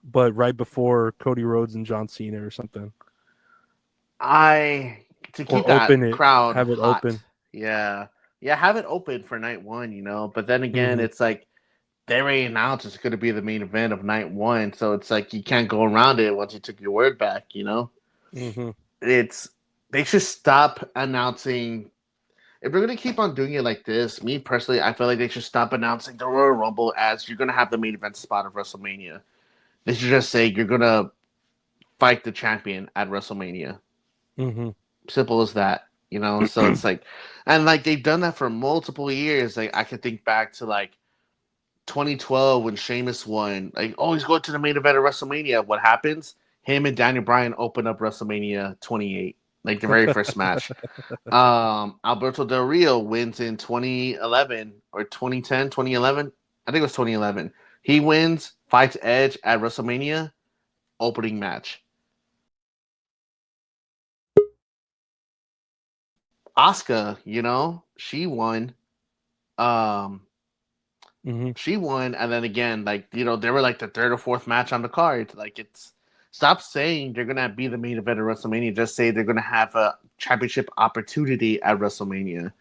but right before Cody Rhodes and John Cena or something. To keep Or open that it, crowd have it hot. open. Yeah. Yeah, have it open for night one, But then again, it's like they already announced it's going to be the main event of night one. So it's like you can't go around it once you took your word back, Mm-hmm. They should stop announcing. If we're going to keep on doing it like this, me personally, I feel like they should stop announcing the Royal Rumble as you're going to have the main event spot of WrestleMania. They should just say you're going to fight the champion at WrestleMania. Mm-hmm. Simple as that, So it's like, and like they've done that for multiple years. Like I can think back to like 2012 when Sheamus won. Like, oh, he's going to the main event of WrestleMania. What happens? Him and Daniel Bryan open up WrestleMania 28, like the very first match. Alberto Del Rio wins in 2011 or 2010, 2011. I think it was 2011. He wins, fights Edge at WrestleMania, opening match. Asuka, she won. Mm-hmm. She won, and then again, like, you know, they were like the third or fourth match on the card. Like, it's stop saying they're gonna be the main event of WrestleMania. Just say they're gonna have a championship opportunity at WrestleMania,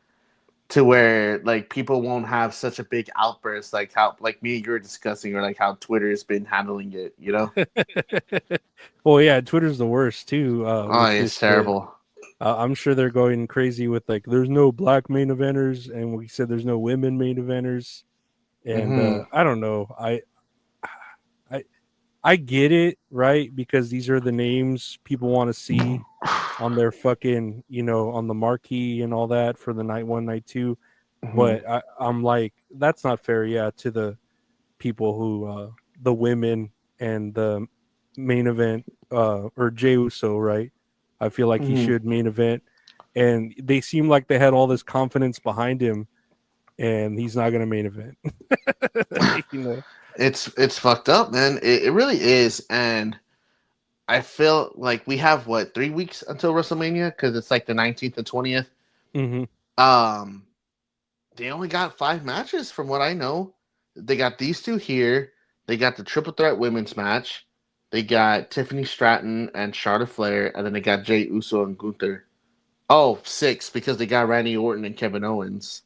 to where like people won't have such a big outburst like how like me and you were discussing, or like how Twitter has been handling it. You know? Well, yeah, Twitter's the worst too. Oh, With this it's shit. terrible. I'm sure they're going crazy with like, there's no black main eventers, and we said there's no women main eventers, and I don't know. I get it, right? Because these are the names people want to see on their fucking, on the marquee and all that for the night 1, night 2. But I'm like, that's not fair, yeah, to the people who, the women and the main event, or Jey Uso, right? I feel like he should main event. And they seem like they had all this confidence behind him, and he's not going to main event. It's fucked up, man. It really is. And I feel like we have 3 weeks until WrestleMania, because it's like the 19th and 20th. Mm-hmm. They only got 5 matches from what I know. They got these 2 here. They got the triple threat women's match. They got Tiffany Stratton and Charlotte Flair, and then they got Jey Uso and Gunther. Oh, 6, because they got Randy Orton and Kevin Owens.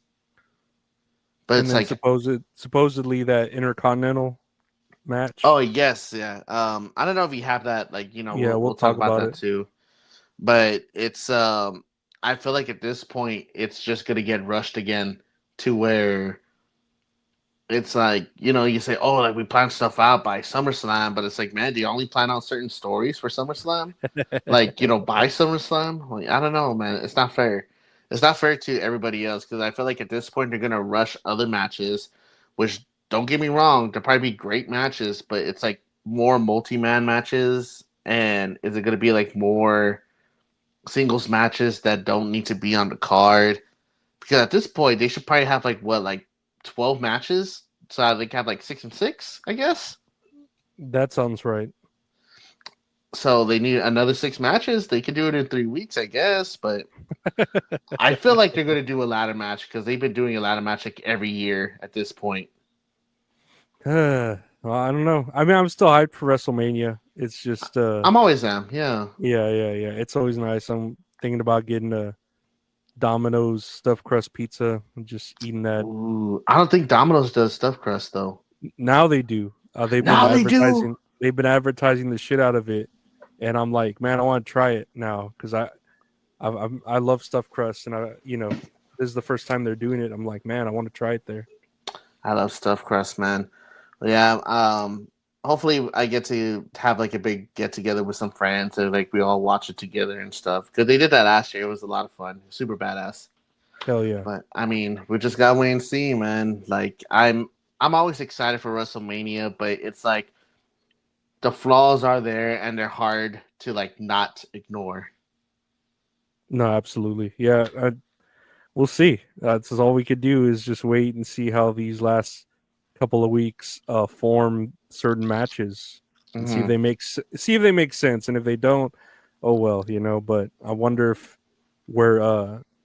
But And it's then like supposedly that Intercontinental match. oh yes, yeah. I don't know if you have that. Like, you know, Yeah, we'll talk about that it too. But it's I feel like at this point it's just gonna get rushed again, to where it's like, you know, you say, oh, like we plan stuff out by SummerSlam, but it's like, man, do you only plan out certain stories for SummerSlam? Like, you know, by SummerSlam? Like, I don't know, man. It's not fair. It's not fair to everybody else, because I feel like at this point they're gonna rush other matches, which, don't get me wrong, they'll probably be great matches, but it's like more multi-man matches, and is it gonna be like more singles matches that don't need to be on the card? Because at this point they should probably have like 12 matches, so they can have like 6 and 6, I guess. That sounds right. So they need another 6 matches. They can do it in 3 weeks, I guess. But I feel like they're going to do a ladder match, because they've been doing a ladder match like every year at this point. Well, I don't know. I mean, I'm still hyped for WrestleMania. It's just I'm always am, yeah. Yeah. It's always nice. I'm thinking about getting a Domino's stuffed crust pizza and just eating that. Ooh, I don't think Domino's does stuffed crust though. Now they do. They've been advertising. They've been advertising the shit out of it, and I'm like, man, I want to try it now, because I love stuffed crust, and this is the first time they're doing it. I'm like, man, I want to try it there. I love stuffed crust, man. But yeah, hopefully I get to have like a big get together with some friends, and like we all watch it together and stuff. Because they did that last year. It was a lot of fun. Super badass. Hell yeah. But I mean, we just gotta wait and see, man. Like I'm always excited for WrestleMania, but it's like the flaws are there and they're hard to like not ignore. No, absolutely. Yeah, we'll see. That's all we could do is just wait and see how these last couple of weeks form certain matches and see if they make sense. And if they don't, oh well, But I wonder if where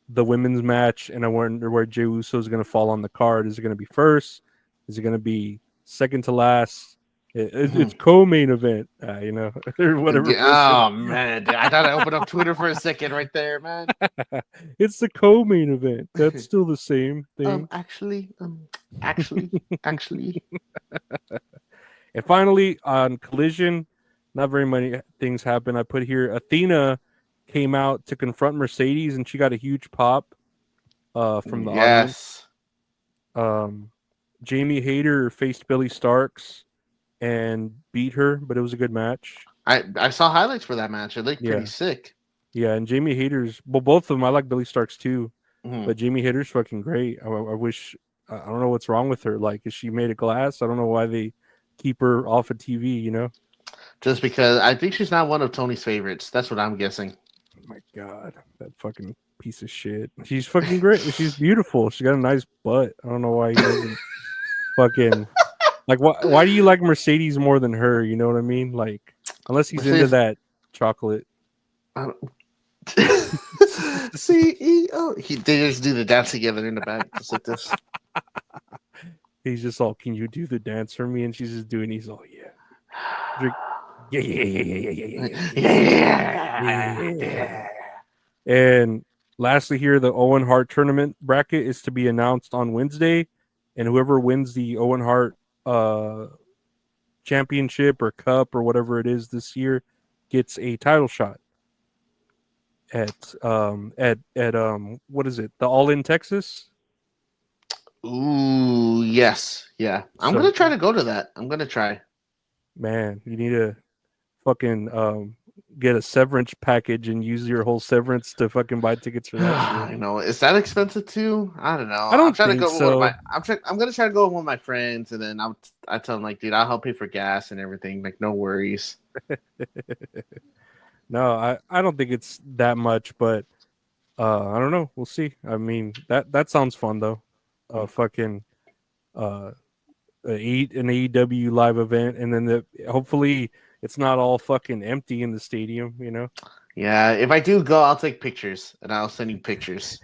the women's match, and I wonder where Jey Uso is going to fall on the card. Is it going to be first? Is it going to be second to last? It's co-main event, or whatever. Oh man, I thought I opened up Twitter for a second right there, man. It's the co-main event. That's still the same thing. Actually. And finally, on Collision, not very many things happened. I put here, Athena came out to confront Mercedes, and she got a huge pop from the audience. Jamie Hayter faced Billy Starks and beat her, but it was a good match. I saw highlights for that match. It looked pretty sick. Yeah, and Jamie Hayter's, both of them. I like Billy Starks too, but Jamie Hayter's fucking great. I wish, I don't know what's wrong with her. Like, is she made of glass? I don't know why they keep her off of TV, Just because I think she's not one of Tony's favorites. That's what I'm guessing. Oh my God, that fucking piece of shit. She's fucking great. She's beautiful. She got a nice butt. I don't know why he doesn't fucking... Like, why do you like Mercedes more than her? You know what I mean? Like, unless he's into that chocolate. CEO. They just do the dance together in the back, just like this. He's just all, "Can you do the dance for me?" And she's just doing. He's all, "Yeah, drink, yeah, yeah, yeah, yeah, yeah, yeah, yeah, yeah, yeah." And lastly, here the Owen Hart tournament bracket is to be announced on Wednesday, and whoever wins the Owen Hart championship or cup or whatever it is this year gets a title shot at what is it? The All In Texas. Ooh, yes, yeah. I'm So gonna try to go to that. I'm gonna try. man, you need to fucking get a severance package and use your whole severance to fucking buy tickets for that shit. You know, is that expensive too? I don't know. I I'm don't trying to think go with one of so. my. I'm gonna try to go with one of my friends, and then I tell them like, dude, I'll help pay for gas and everything. Like, no worries. No, I don't think it's that much, but I don't know. We'll see. I mean, that sounds fun though. Fucking uh an AEW live event, and then hopefully it's not all fucking empty in the stadium, you know. Yeah, if I do go, I'll take pictures and I'll send you pictures.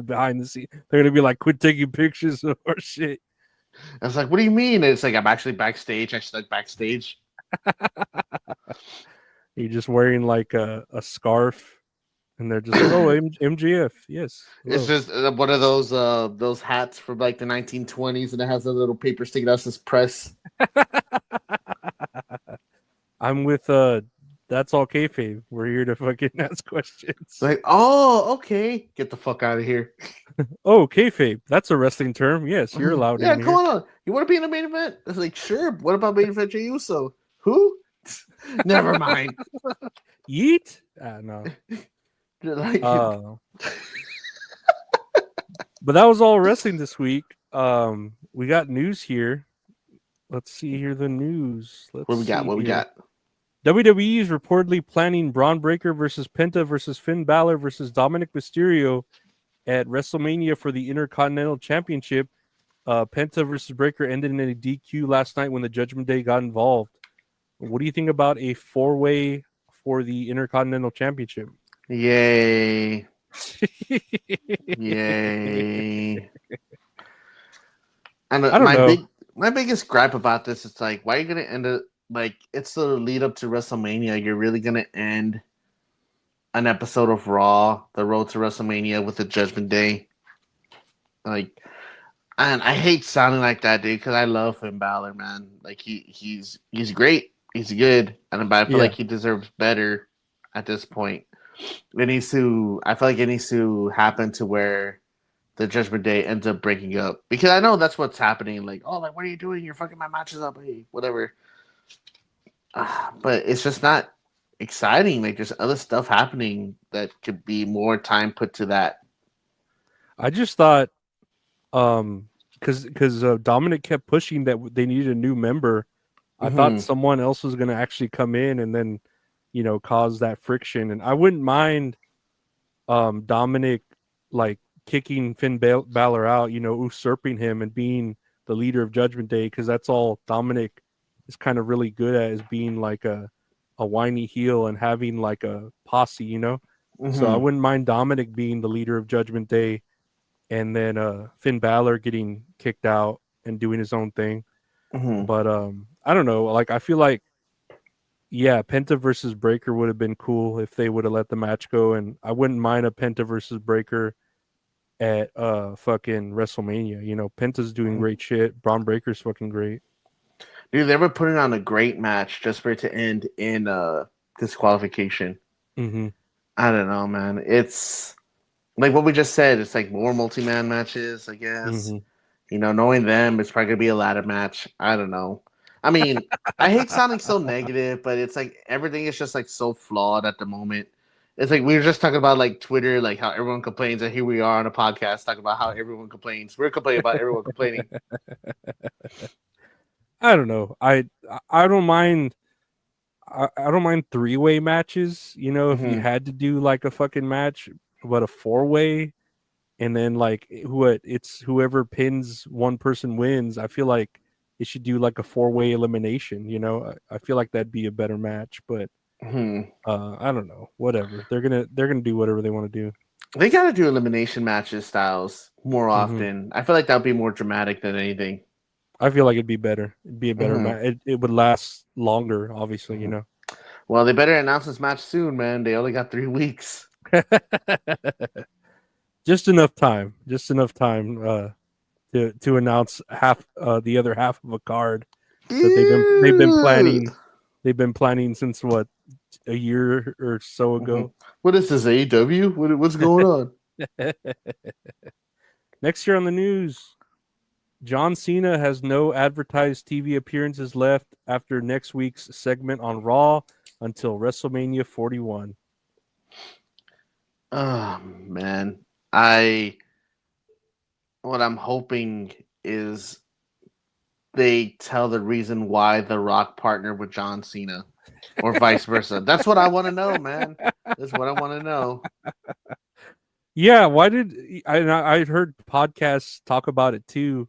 Behind the scene, they're gonna be like, "Quit taking pictures of our shit." I was like, what do you mean? And it's like I'm actually backstage. Actually, like backstage. You're just wearing like a scarf, and they're just like, "Oh, MGF, yes." It's Hello." just one of those hats from like the 1920s, and it has a little paper sticking out. Says press. I'm with that's all kayfabe. We're here to fucking ask questions. It's like, oh, okay, get the fuck out of here. Oh, kayfabe. That's a wrestling term. Yes, you're allowed Yeah, in come here. on. You want to be in the main event? It's like, sure. What about main event Jey Uso? Who? Never mind. Yeet? No. Like, But that was all wrestling this week. We got news here. Let's see here the news. what we got? What we got? WWE is reportedly planning Braun Breaker versus Penta versus Finn Balor versus Dominic Mysterio at WrestleMania for the Intercontinental Championship. Penta versus Breaker ended in a DQ last night when the Judgment Day got involved. What do you think about a 4-way for the Intercontinental Championship? Yay. Yay. And I don't know. my biggest gripe about this is like, why are you gonna end it like it's the lead up to WrestleMania? You're really gonna end an episode of Raw, the road to WrestleMania with the Judgment Day. Like, and I hate sounding like that, dude, because I love Finn Balor, man. Like he's great. He's good. And but I feel like he deserves better at this point. I feel like it needs to happen to where the Judgment Day ends up breaking up. Because I know that's what's happening. Like, oh, like, what are you doing? You're fucking my matches up. Hey, whatever. But it's just not exciting. Like, there's other stuff happening that could be more time put to that. I just thought, because Dominic kept pushing that they needed a new member. I thought someone else was going to actually come in and then, cause that friction. And I wouldn't mind Dominic like kicking Finn Balor out, usurping him and being the leader of Judgment Day, because that's all Dominic is kind of really good at, is being like a whiny heel and having like a posse, So I wouldn't mind Dominic being the leader of Judgment Day, and then Finn Balor getting kicked out and doing his own thing. But I don't know. Like, I feel like, yeah, Penta versus Breaker would have been cool if they would have let the match go, and I wouldn't mind a Penta versus Breaker at fucking WrestleMania. Penta's doing great shit. Braun Breaker's fucking great. Dude, they were putting on a great match just for it to end in disqualification. I don't know, man. It's like what we just said. It's like more multi-man matches, I guess. Knowing them, it's probably going to be a ladder match. I don't know. I mean, I hate sounding so negative, but it's like everything is just like so flawed at the moment. It's like we were just talking about like Twitter, like how everyone complains, and here we are on a podcast talking about how everyone complains. We're complaining about everyone complaining. I don't know. I don't mind. I don't mind 3-way matches. If you had to do like a fucking match, but a 4-way, and then like it's whoever pins one person wins. I feel like it should do like a 4-way elimination. I feel like that'd be a better match. But I don't know. Whatever. They're gonna do whatever they want to do. They got to do elimination matches styles more Mm-hmm. often. I feel like that would be more dramatic than anything. I feel like it'd be better. It'd be a better Mhm. match. It would last longer, obviously, you know. Well, they better announce this match soon, man. They only got 3 weeks. Just enough time. Just enough time to announce half the other half of a card that they've been planning since what, a year or so ago. What is this, AEW? What's going on? Next year on the news, John Cena has no advertised TV appearances left after next week's segment on Raw until WrestleMania 41. Oh man, what I'm hoping is they tell the reason why The Rock partnered with John Cena, or vice versa. That's what I want to know, man. That's what I want to know. Yeah, why did I heard podcasts talk about it too,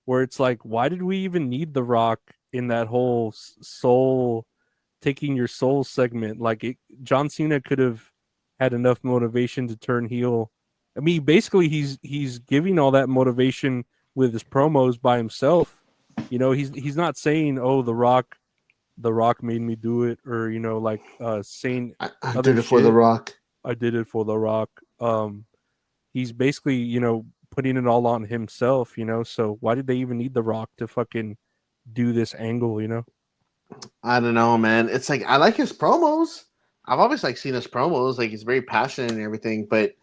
where it's like, why did we even need The Rock in that whole soul taking your soul segment? Like, John Cena could have had enough motivation to turn heel. I mean, basically, he's giving all that motivation with his promos by himself. You know, he's not saying, "Oh, The Rock made me do it," or like saying I other did it for The shit. Rock. I did it for The Rock. He's basically, putting it all on himself, so why did they even need The Rock to fucking do this angle? I don't know, man. It's like I like his promos. I've always seen his promos. Like he's very passionate and everything, but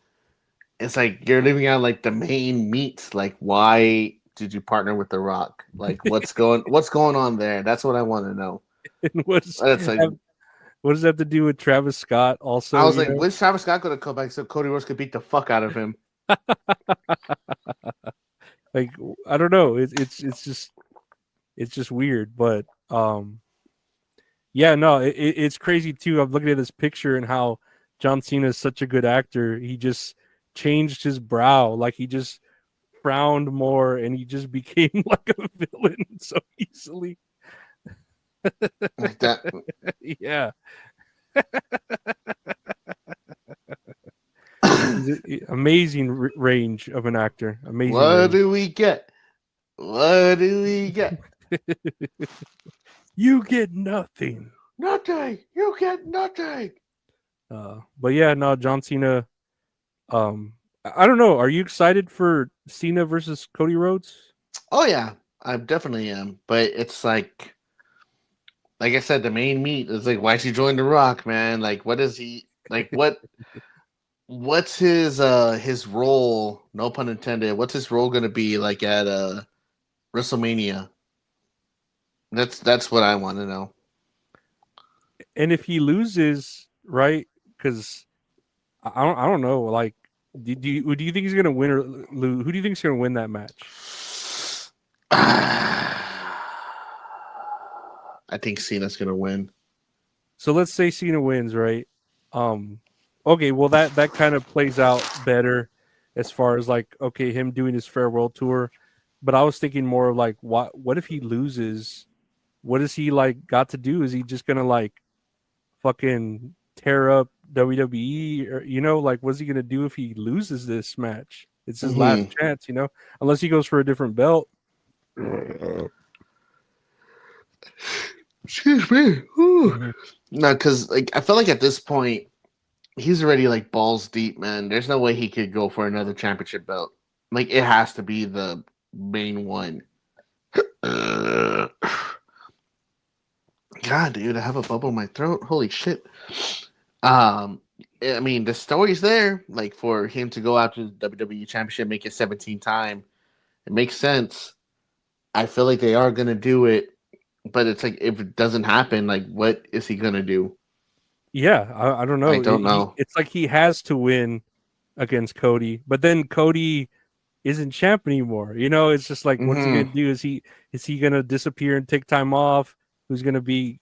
it's like you're leaving out like the main meat. Like, why did you partner with The Rock? Like, what's going on there? That's what I want to know. And But it's like what does that have to do with Travis Scott also? I was like, when's Travis Scott going to come back so Cody Rhodes could beat the fuck out of him? Like, I don't know. It's just weird, but yeah, no, it's crazy too. I'm looking at this picture and how John Cena is such a good actor. He just changed his brow, like he just frowned more, and he just became like a villain so easily. Like that. Yeah. Amazing range of an actor. Amazing. What do we get? What do we get? You get nothing. Nothing. You get nothing. But yeah, no, John Cena. I don't know. Are you excited for Cena versus Cody Rhodes? Oh yeah, I definitely am. But it's like I said, the main meat is like, why is he join The Rock, man? Like, what is he like? What's his role? No pun intended. What's his role going to be like at WrestleMania? That's what I want to know. And if he loses, right? Because I don't know. Like, do you think he's gonna win or lose? Who do you think is gonna win that match? I think Cena's gonna win. So let's say Cena wins, right? Okay, well that kind of plays out better as far as like, okay, him doing his farewell tour. But I was thinking more of like, what if he loses? What is he like got to do? Is he just gonna like fucking tear up WWE, or like what's he gonna do if he loses this match? It's his last chance, unless he goes for a different belt. Excuse me. No, because like I feel like at this point he's already like balls deep, man. There's no way he could go for another championship belt. Like it has to be the main one. God, dude, I have a bubble in my throat. Holy shit. I mean, the story's there, like for him to go after the WWE Championship, make it 17 time. It makes sense. I feel like they are gonna do it, but it's like if it doesn't happen, like what is he gonna do? Yeah, I don't know. I don't know. It's like he has to win against Cody, but then Cody isn't champ anymore. It's just like, what's he gonna do? Is he gonna disappear and take time off? Who's gonna be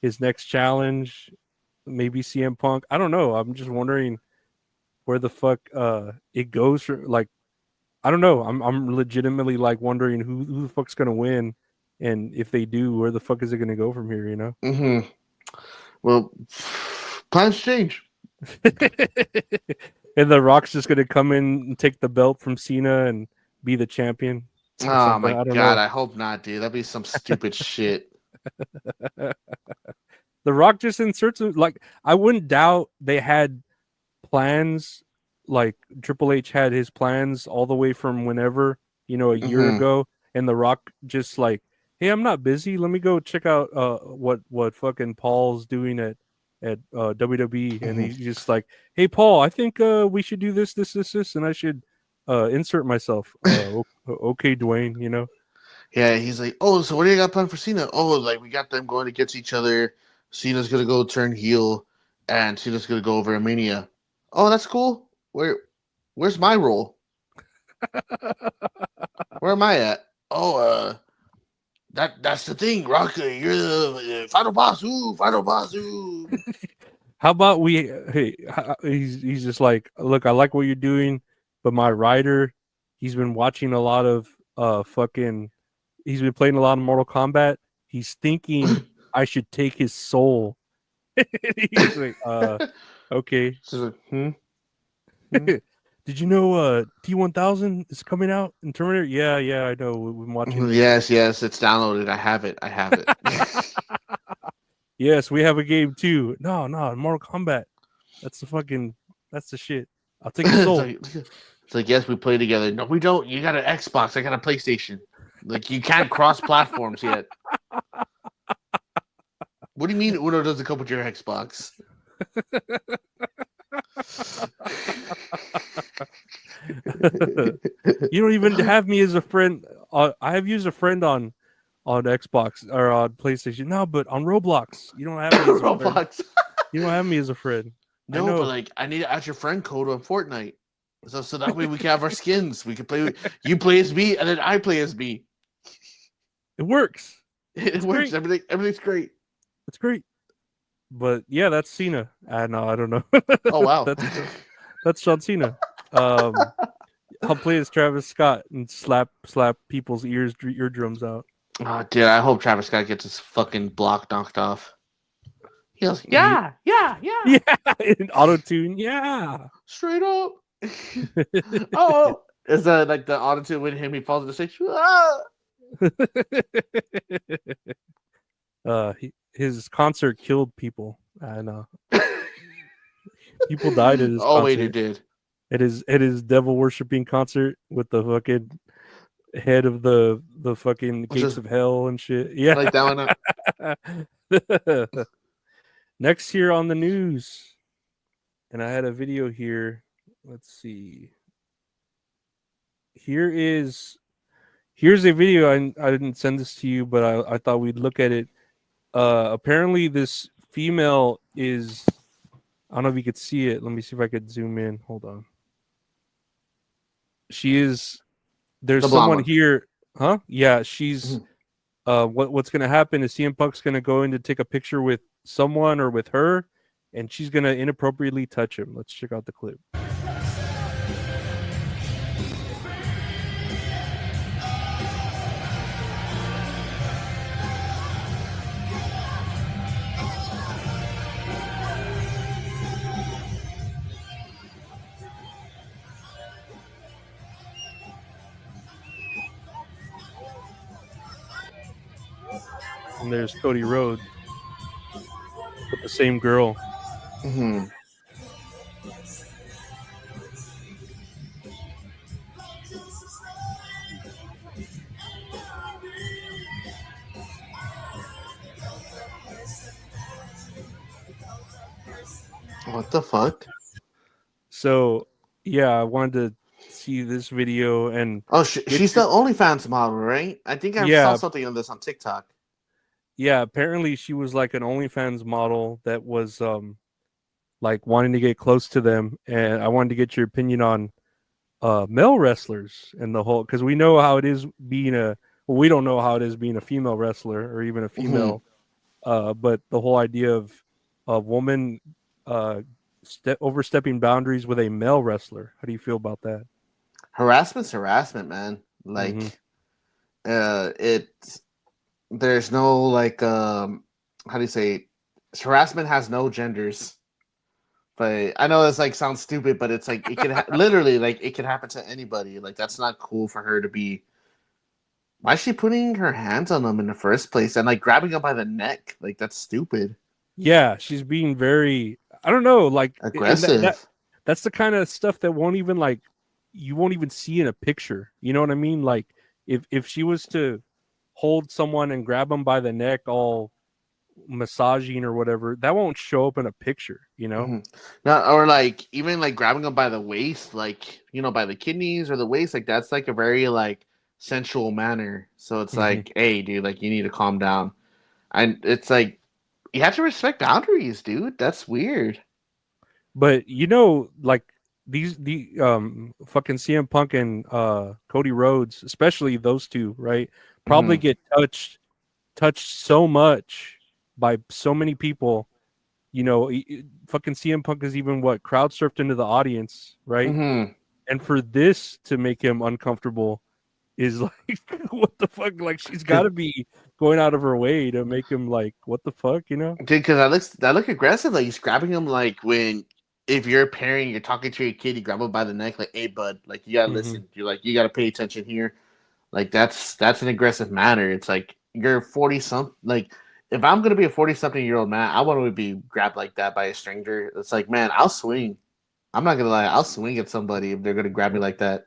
his next challenge? Maybe CM Punk. I don't know. I'm just wondering where the fuck it goes for. Like, I don't know. I'm legitimately like wondering who the fuck's gonna win, and if they do, where the fuck is it gonna go from here? Well, plans change. And The Rock's just gonna come in and take the belt from Cena and be the champion or Oh something. my I don't god, know. I hope not, dude. That'd be some stupid shit. The Rock just inserts like I wouldn't doubt they had plans. Like Triple H had his plans all the way from whenever a year Mhm. ago, and The Rock just like, hey, I'm not busy. Let me go check out what fucking Paul's doing at WWE, and Mhm. he's just like, hey, Paul, I think we should do this, and I should insert myself. Okay, Dwayne, Yeah, he's like, oh, so what do you got planned for Cena? Oh, like we got them going against each other. Cena's gonna go turn heel, and Cena's gonna go over a Mania. Oh, that's cool. Where's my role? Where am I at? Oh, that's the thing, Rocky. You're the final boss. Ooh, final boss. Ooh. How about we? Hey, he's just like, look, I like what you're doing, but my writer, he's been watching a lot of fucking. He's been playing a lot of Mortal Kombat. He's thinking I should take his soul. He's like, okay. She's like, hmm? Did you know T1000 is coming out in Terminator? Yeah, I know. We've been watching it. Yes, it's downloaded. I have it. Yes, we have a game too. No, Mortal Kombat. That's the shit. I'll take your soul. It's like, yes, we play together. No, we don't. You got an Xbox. I got a PlayStation. Like, you can't cross platforms yet. What do you mean Uno doesn't come with your Xbox? You don't even have me as a friend. I have you as a friend on Xbox or on PlayStation. No, but on Roblox, you don't have me as a friend. Roblox. You don't have me as a friend. No, but like, I need to add your friend code on Fortnite. So that way we can have our skins. We can play. You play as me, and then I play as me. It works. It works. Great. Everything's great. It's great. But yeah, that's Cena. No, I don't know. Oh wow, that's John Cena. I'll play as Travis Scott and slap people's eardrums out. Oh, dude, I hope Travis Scott gets his fucking block knocked off. He goes, yeah. Yeah, in auto-tune, yeah. Straight up. Oh, is that like the auto-tune with him? He falls in the stage. His concert killed people. I know. People died at his concert. Oh wait, it did. At his devil worshipping concert with the fucking head of the fucking gates of hell and shit. Yeah, like that one. Next here on the news, and I had a video here. Let's see. Here's a video. I didn't send this to you, but I thought we'd look at it. Apparently this female is, I don't know if you could see it. Let me see if I could zoom in. Hold on. There's someone here. Huh? Yeah, she's what's gonna happen is CM Punk's gonna go in to take a picture with someone or with her, and she's gonna inappropriately touch him. Let's check out the clip. And there's Cody Rhodes with the same girl. Mm-hmm. What the fuck? So yeah, I wanted to see this video and she's the OnlyFans model, right? I think I saw something on this on TikTok. Yeah, apparently she was like an OnlyFans model that was like wanting to get close to them, and I wanted to get your opinion on male wrestlers and the whole, because we know how it is being we don't know how it is being a female wrestler or even a female, but the whole idea of a woman overstepping boundaries with a male wrestler. How do you feel about that? Harassment's harassment, man. Like, there's no like, how do you say? Harassment has no genders. But I know this like sounds stupid, but it's like it could literally like it could happen to anybody. Like that's not cool for her to be. Why is she putting her hands on them in the first place and like grabbing them by the neck? Like that's stupid. Yeah, she's being very. I don't know, like and Aggressive. that's the kind of stuff that won't even like you won't even see in a picture. You know what I mean? Like if she was to hold someone and grab them by the neck, all massaging or whatever, that won't show up in a picture. You know? Mm-hmm. Not or like even like grabbing them by the waist, like by the kidneys or the waist, like that's like a very like sensual manner. So it's like, hey, dude, like you need to calm down. And it's like you have to respect boundaries, dude. That's weird. But like the fucking CM Punk and Cody Rhodes, especially those two, right? Probably get touched so much by so many people. Fucking CM Punk is even crowd surfed into the audience, right? Mm-hmm. And for this to make him uncomfortable is like, what the fuck? Like she's got to be going out of her way to make him like, what the fuck, Dude, because that look aggressive. Like he's grabbing him like when if you're a parent, you're talking to your kid, you grab him by the neck, like, hey bud, like you gotta listen. You're like, you gotta pay attention here. Like that's an aggressive manner. It's like you're 40 something. Like if I'm gonna be a 40-something-year-old man, I want to be grabbed like that by a stranger. It's like, man, I'll swing. I'm not gonna lie, I'll swing at somebody if they're gonna grab me like that.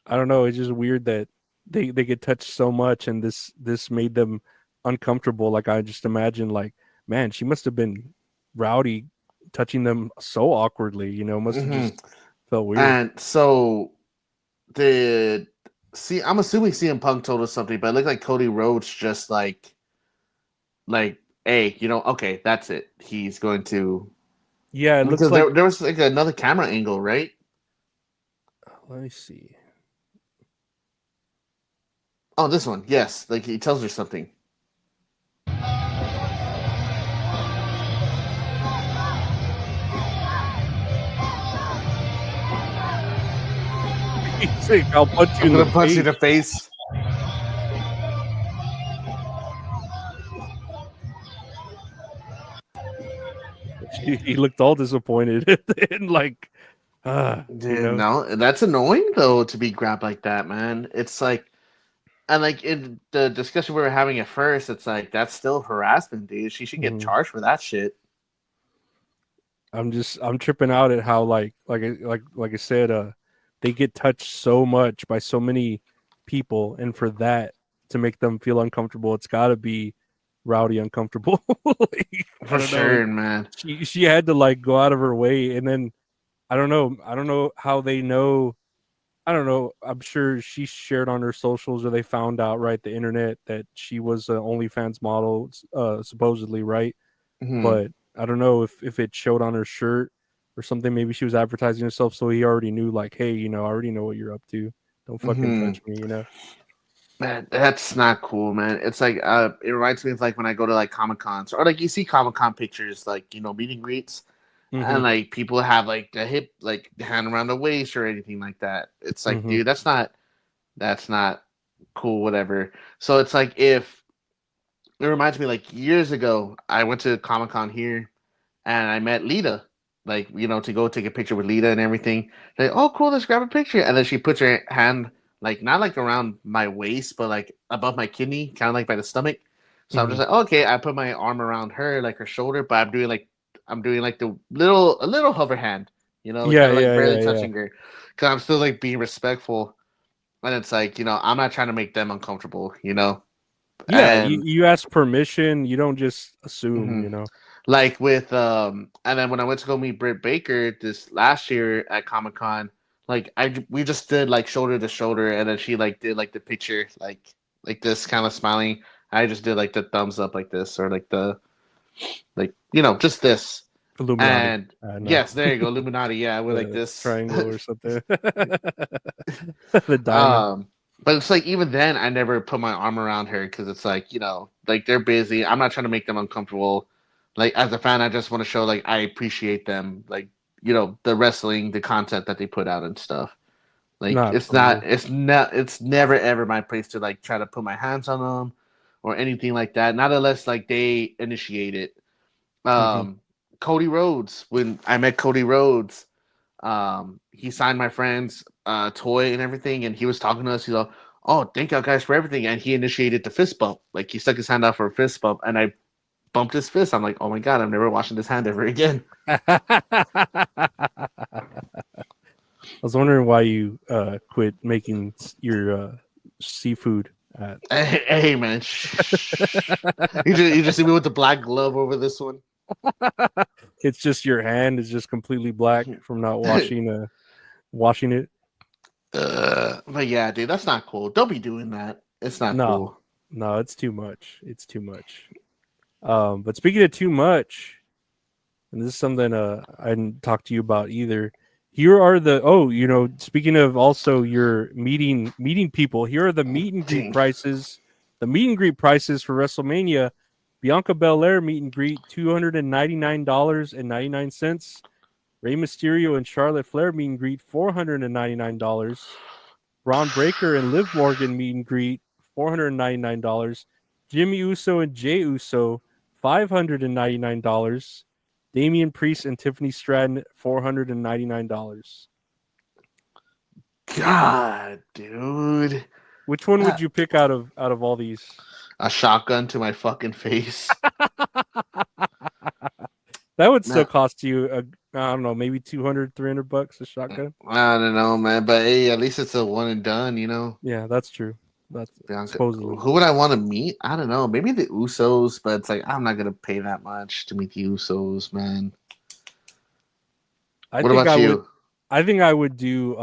I don't know. It's just weird that they get touched so much, and this made them uncomfortable. Like I just imagine, like, man, she must have been rowdy, touching them so awkwardly. Must have just felt weird. And so I'm assuming CM Punk told us something, but it looked like Cody Rhodes just like, hey, okay, that's it. He's going to. Yeah, it looks like there was like another camera angle, right? Let me see. Oh, this one, yes. Like he tells her something. He's like, I'll punch you I'm in gonna the punch face. you in the face. He looked all disappointed and like, Dude, no, that's annoying though to be grabbed like that, man. It's like, and like in the discussion we were having at first, it's like that's still harassment, dude. She should get charged for that shit. I'm tripping out at how like I said, they get touched so much by so many people, and for that to make them feel uncomfortable, it's got to be rowdy uncomfortable. Like, For sure, man. She had to like go out of her way, and then I don't know how they know. I don't know. I'm sure she shared on her socials, or they found out right the internet that she was an OnlyFans model, supposedly, right? But I don't know if it showed on her shirt or something. Maybe she was advertising herself, so he already knew, like, hey, I already know what you're up to. Don't fucking touch me, Man, that's not cool, man. It's like it reminds me of like when I go to like Comic Cons or like you see Comic Con pictures, like meet and greets, and like people have like the hip, like hand around the waist or anything like that. It's like, dude, that's not cool, whatever. So it's like if it reminds me, like years ago, I went to Comic Con here, and I met Lita, like to go take a picture with Lita and everything. Like, oh, cool, let's grab a picture, and then she puts her hand like not like around my waist, but like above my kidney, kind of like by the stomach. So I'm just like, okay, I put my arm around her, like her shoulder, but I'm doing like the a little hover hand, like, kind of like barely touching her, because I'm still like being respectful. And it's like, I'm not trying to make them uncomfortable, Yeah, and you ask permission. You don't just assume, Like with and then when I went to go meet Britt Baker this last year at Comic Con, like we just did like shoulder to shoulder, and then she like did like the picture like this, kind of smiling. I just did like the thumbs up like this, or like the just this. Illuminati. And yes, there you go, Illuminati. Yeah, with like this triangle or something. The diamond. But it's like even then, I never put my arm around her because it's like like they're busy. I'm not trying to make them uncomfortable. Like as a fan, I just want to show like I appreciate them, like the wrestling, the content that they put out and stuff. Like it's never ever my place to like try to put my hands on them or anything like that. Not unless like they initiate it. Cody Rhodes. When I met Cody Rhodes, he signed my friend's toy and everything, and he was talking to us. He's like, "Oh, thank you guys for everything," and he initiated the fist bump. Like he stuck his hand out for a fist bump, and I bumped his fist. I'm like, "Oh my god, I'm never washing this hand ever again." I was wondering why you quit making your seafood. Hey man, you just see me with the black glove over this one. It's just your hand is just completely black from not washing it. But yeah, dude, that's not cool. Don't be doing that. It's not cool. No, it's too much. It's too much. But speaking of too much, and this is something I didn't talk to you about either. Here are the speaking of also your meeting people, here are the meet and greet prices. The meet and greet prices for WrestleMania. Bianca Belair meet and greet $299.99. Rey Mysterio and Charlotte Flair meet and greet $499. Braun Breaker and Liv Morgan meet and greet $499. Jimmy Uso and Jey Uso $599. Damian Priest and Tiffany Stratton $499. God, dude. Which one would you pick out of all these? A shotgun to my fucking face. That would still cost you I don't know, maybe $200-$300 a shotgun. I don't know, man, but hey, at least it's a one and done, you know. Yeah, that's true. That's supposedly. Who would I want to meet? I don't know. Maybe the Usos, but it's like I'm not gonna pay that much to meet the Usos, man. What about you? I think I would do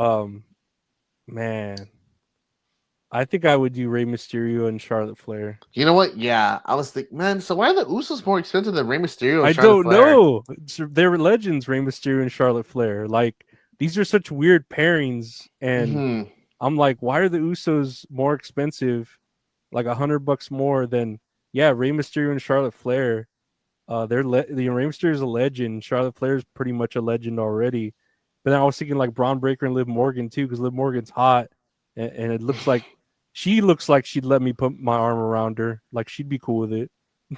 I think I would do Rey Mysterio and Charlotte Flair. You know what? Yeah, I was thinking, man. So why are the Usos more expensive than Rey Mysterio? And I Charlotte don't Flair? know. They're legends, Rey Mysterio and Charlotte Flair. Like these are such weird pairings, and I'm like, why are the Usos more expensive? Like $100 more than Rey Mysterio and Charlotte Flair. Rey Mysterio is a legend. Charlotte Flair is pretty much a legend already. But then I was thinking like Braun Breaker and Liv Morgan too, because Liv Morgan's hot, and it looks like she looks like she'd let me put my arm around her. Like she'd be cool with it.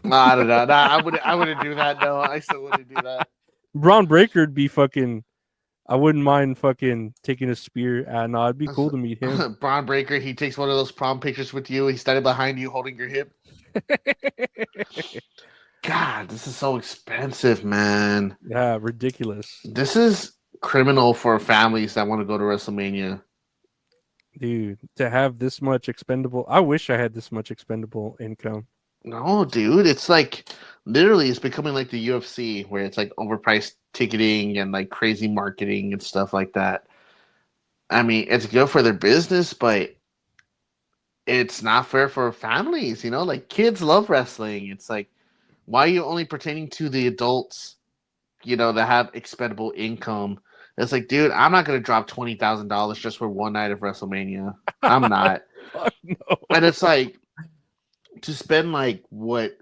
I don't know. Nah, I wouldn't do that. No, I still wouldn't do that. Braun Breaker'd be fucking. I wouldn't mind fucking taking a spear. No, it'd be cool to meet him. Braun Breaker, he takes one of those prom pictures with you. He's standing behind you, holding your hip. God, this is so expensive, man. Yeah, ridiculous. This is criminal for families that want to go to WrestleMania. Dude, to have this much expendable, I wish I had this much expendable income. No, dude, it's like literally it's becoming like the UFC where it's like overpriced ticketing and like crazy marketing and stuff like that. I mean, it's good for their business, but it's not fair for families, you know? Like kids love wrestling. It's like, why are you only pertaining to the adults, you know, that have expendable income? It's like, dude, I'm not gonna drop $20,000 just for one night of WrestleMania. I'm not. No. And it's like to spend like what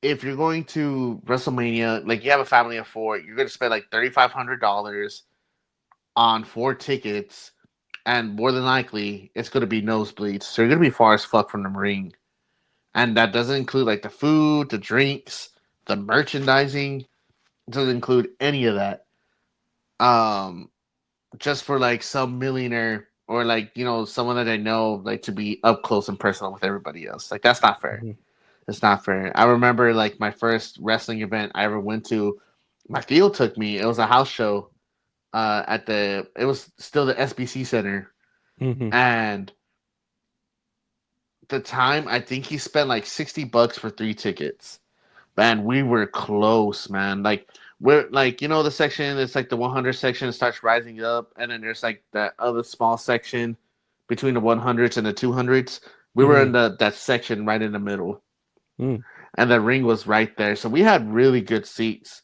if you're going to WrestleMania, like you have a family of 4, you're gonna spend like $3,500 on 4 tickets, and more than likely it's gonna be nosebleeds. So you're gonna be far as fuck from the ring. And that doesn't include like the food, the drinks, the merchandising. It doesn't include any of that. Just for like some millionaire or like, you know, someone that I know, like to be up close and personal with everybody else. Like that's not fair. It's not fair. I remember like my first wrestling event I ever went to, my Theo took me. It was a house show it was still the SBC Center. And the time I think he spent like $60 for 3 tickets. Man, we were close, man. Like we're like, you know, the section, it's like the 100 section starts rising up, and then there's like that other small section between the 100s and the 200s. We were in that section right in the middle. And the ring was right there. So we had really good seats.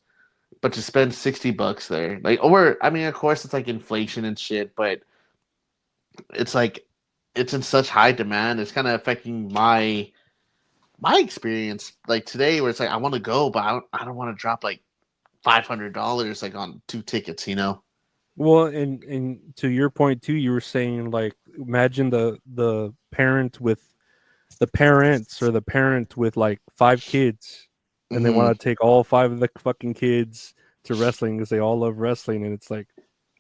But to spend $60 there, like, I mean, of course, it's like inflation and shit, but it's like it's in such high demand. It's kind of affecting my experience. Like today, where it's like I want to go, but I don't want to drop like $500 like on 2 tickets, you know. Well, and to your point too, you were saying like imagine the parent with the parents or the parent with like 5 kids and they want to take all 5 of the fucking kids to wrestling because they all love wrestling, and it's like,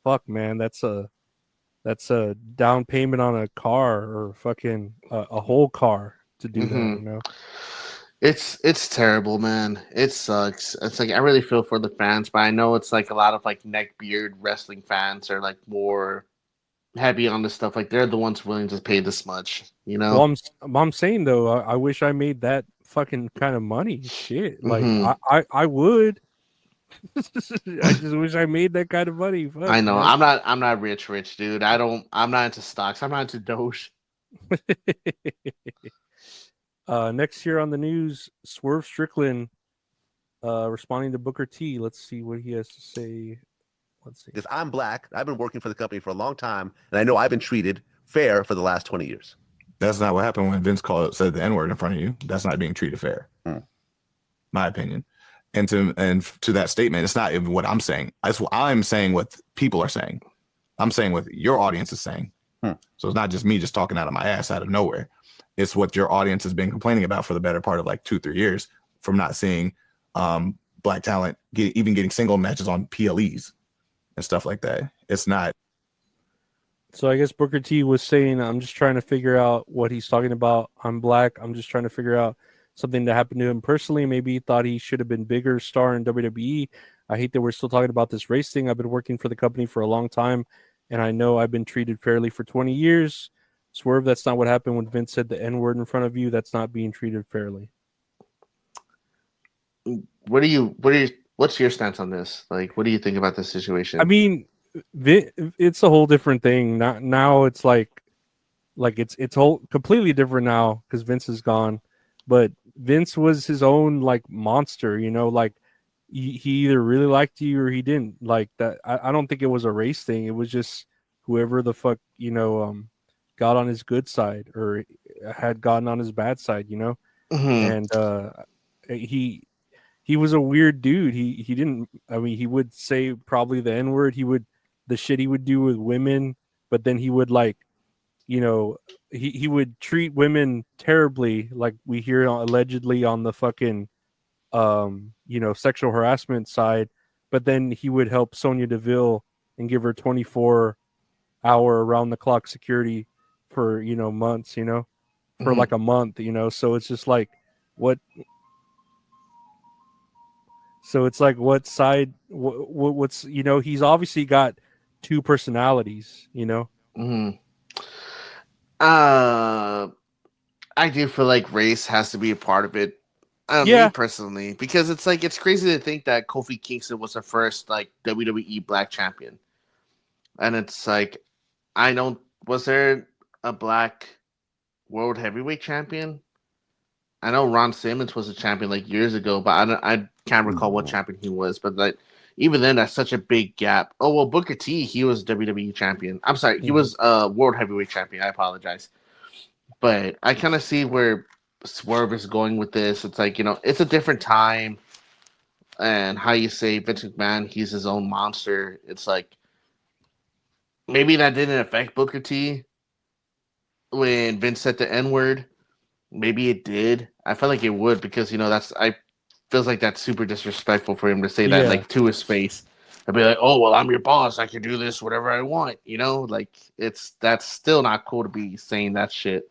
fuck, man, that's a down payment on a car or fucking a whole car to do that, you know. It's terrible, man. It sucks. It's like I really feel for the fans, but I know it's like a lot of like neckbeard wrestling fans are like more heavy on this stuff. Like they're the ones willing to pay this much, you know. Well, I'm saying though, I wish I made that fucking kind of money. Shit, like I would. I just wish I made that kind of money. Fuck, I know. man. I'm not rich, dude. I'm not into stocks. I'm not into Doge. Next year on the news, Swerve Strickland responding to Booker T. Let's see what he has to say. Let's see. Because I'm black, I've been working for the company for a long time, and I know I've been treated fair for the last 20 years. That's not what happened when Vince said the N-word in front of you. That's not being treated fair. My opinion. And to that statement, it's not even what I'm saying. I'm saying what people are saying. I'm saying what your audience is saying. So it's not just me just talking out of my ass out of nowhere. It's what your audience has been complaining about for the better part of like 2-3 years from not seeing black talent even getting single matches on PLEs and stuff like that. It's not. So I guess Booker T was saying, I'm just trying to figure out what he's talking about. I'm black. I'm just trying to figure out something that happened to him personally. Maybe he thought he should have been bigger star in WWE. I hate that we're still talking about this race thing. I've been working for the company for a long time, and I know I've been treated fairly for 20 years. Swerve, that's not what happened when Vince said the N-word in front of you. That's not being treated fairly. What's your stance on this? Like, what do you think about this situation? I mean, it's a whole different thing. Now it's like it's whole completely different now because Vince is gone. But Vince was his own like monster, you know, like he either really liked you or he didn't like that. I don't think it was a race thing. It was just whoever the fuck, you know, got on his good side or had gotten on his bad side, you know. And he was a weird dude. He didn't, I mean, he would say probably the N-word. The shit he would do with women, but then he would like, you know, he would treat women terribly, like we hear allegedly on the fucking you know, sexual harassment side, but then he would help Sonya Deville and give her 24-hour around the clock security for, you know, months, you know, for like a month, you know. So it's just like what side what's, you know, he's obviously got 2 personalities, you know. I do feel like race has to be a part of it. Yeah. Me personally, because it's like it's crazy to think that Kofi Kingston was the first like WWE black champion, and it's like was there a black world heavyweight champion? I know Ron Simmons was a champion like years ago, but I can't recall what champion he was. But like even then, that's such a big gap. Oh well, Booker T, he was WWE champion. I'm sorry, he was world heavyweight champion. I apologize, but I kind of see where Swerve is going with this. It's like, you know, it's a different time, and how you say Vince McMahon, he's his own monster. It's like maybe that didn't affect Booker T when Vince said the N-word. Maybe it did. I felt like it would because, you know, feels like that's super disrespectful for him to say that like to his face. I'd be like, oh well, I'm your boss. I can do this whatever I want. You know, like that's still not cool to be saying that shit.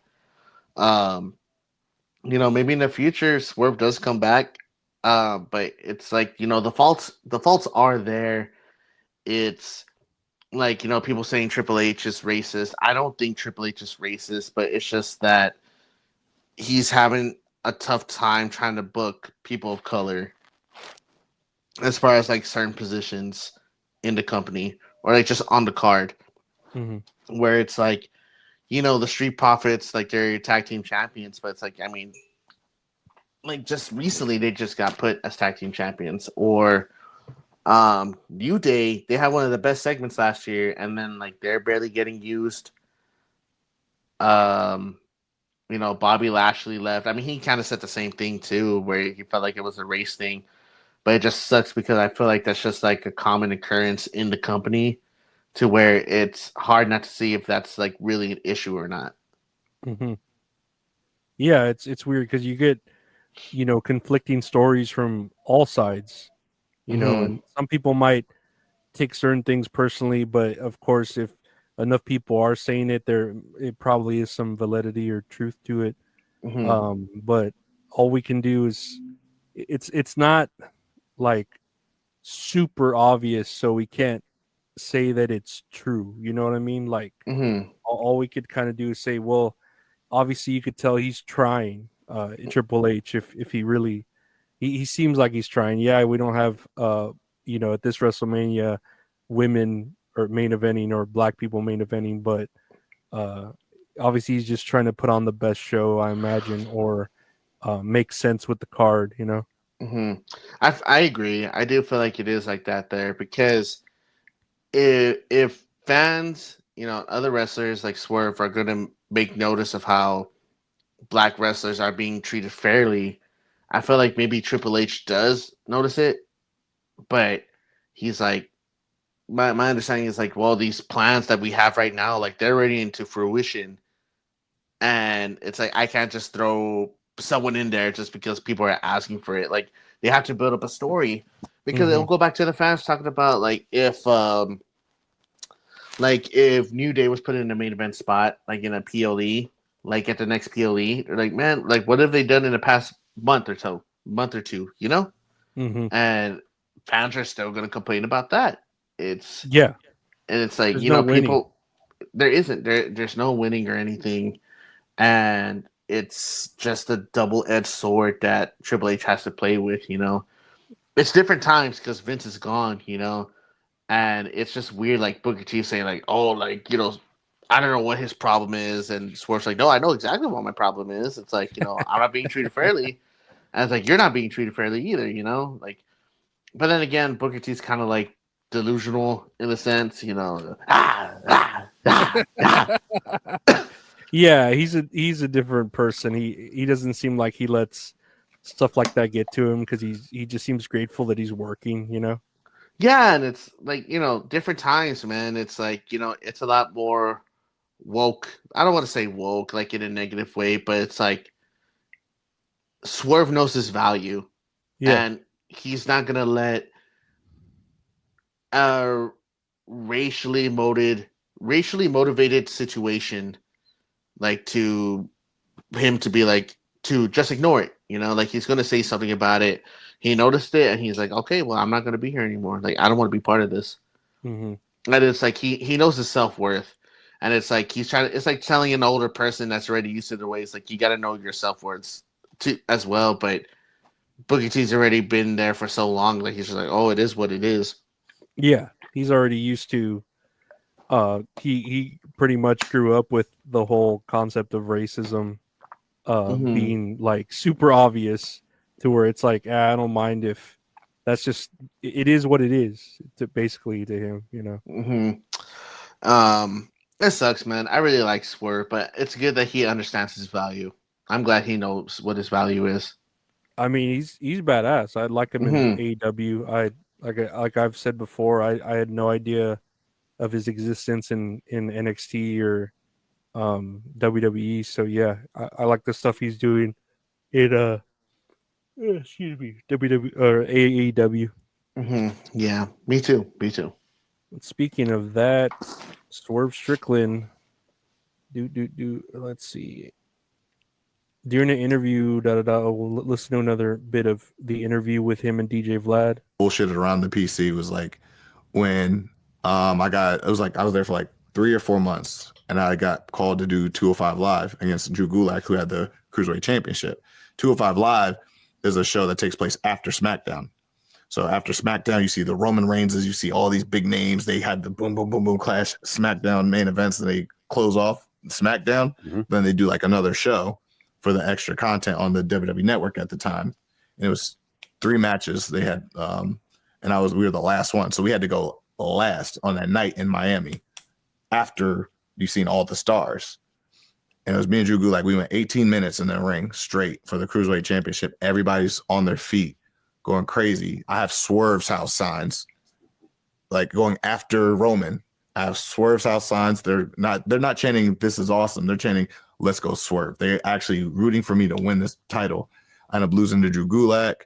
You know, maybe in the future Swerve does come back, but it's like, you know, the faults are there. It's like, you know, people saying Triple H is racist. I don't think Triple H is racist, but it's just that he's having a tough time trying to book people of color as far as like certain positions in the company or like just on the card, where it's like, you know, the Street Profits, like they're tag team champions, but it's like, I mean, like just recently they just got put as tag team champions. Or New Day, they had one of the best segments last year, and then like they're barely getting used. You know, Bobby Lashley left. I mean, he kind of said the same thing too, where he felt like it was a race thing, but it just sucks because I feel like that's just like a common occurrence in the company, to where it's hard not to see if that's like really an issue or not. Yeah, it's weird because you get conflicting stories from all sides, and some people might take certain things personally, but of course, if enough people are saying it, it probably is some validity or truth to it. But all we can do is it's not like super obvious, so we can't say that it's true. You know what I mean? Like all we could kind of do is say, well, obviously you could tell he's trying. Triple H, if he really, he seems like he's trying. Yeah, we don't have at this WrestleMania women or main eventing or black people main eventing, but obviously he's just trying to put on the best show, I imagine, or make sense with the card. I agree. I do feel like it is like that there, because if fans, other wrestlers like Swerve are going to make notice of how black wrestlers are being treated fairly, I feel like maybe Triple H does notice it, but he's like, my understanding is like, well, these plans that we have right now, like they're already into fruition, and it's like I can't just throw someone in there just because people are asking for it. Like they have to build up a story, because it'll go back to the fans talking about like if New Day was put in a main event spot, like in a PLE, like at the next PLE, they're like, man, like what have they done in the past month or two, and fans are still going to complain about that. And it's like, there's no people, there's no winning or anything, and it's just a double-edged sword that Triple H has to play with. It's different times because Vince is gone, and it's just weird, like Booker T saying like, oh, like, I don't know what his problem is, and Swerve's like, no, I know exactly what my problem is. It's like, I'm not being treated fairly, and it's like, you're not being treated fairly either, like. But then again, Booker T's kind of like delusional in a sense, Yeah, he's a different person. He doesn't seem like he lets stuff like that get to him, because he just seems grateful that he's working. Yeah, and it's like, different times, man. It's like, it's a lot more woke. I don't want to say woke like in a negative way, but it's like Swerve knows his value, and he's not gonna let a racially motivated situation like to him to be like to just ignore it. Like he's gonna say something about it. He noticed it, and he's like, okay, well, I'm not gonna be here anymore. Like I don't want to be part of this. And it's like he knows his self-worth, and it's like it's like telling an older person that's already used to the ways, like you got to know your self-worth too as well. But Booker T's already been there for so long, like he's just like, oh, it is what it is. Yeah, he's already used to. He pretty much grew up with the whole concept of racism being like super obvious, to where it's like, I don't mind if that's just, it is what it is, basically to him. It sucks, man. I really like Swerve, but it's good that he understands his value. I'm glad he knows what his value is. I mean, he's badass. I like him in AEW. Like I've said before, I had no idea of his existence in NXT or WWE. So yeah, I like the stuff he's doing in WWE or AEW. Yeah, me too. Speaking of that, Swerve Strickland. Let's see. During the interview, we'll listen to another bit of the interview with him and DJ Vlad. Bullshit around the PC was like when I was there for like 3 or 4 months, and I got called to do 205 Live against Drew Gulak, who had the Cruiserweight Championship. 205 Live is a show that takes place after SmackDown. So after SmackDown, you see the Roman Reigns, you see all these big names. They had the boom, boom, boom, boom clash SmackDown main events, and they close off SmackDown. Then they do like another show for the extra content on the WWE Network at the time. And it was 3 matches they had, and we were the last one. So we had to go last on that night in Miami after you've seen all the stars. And it was me and Drew Gulak. We went 18 minutes in the ring straight for the Cruiserweight Championship. Everybody's on their feet, going crazy. I have Swerve's house signs, like going after Roman. I have Swerve's house signs. They're not chanting, "This is awesome." They're chanting, "Let's go Swerve." They're actually rooting for me to win this title. I ended up losing to Drew Gulak.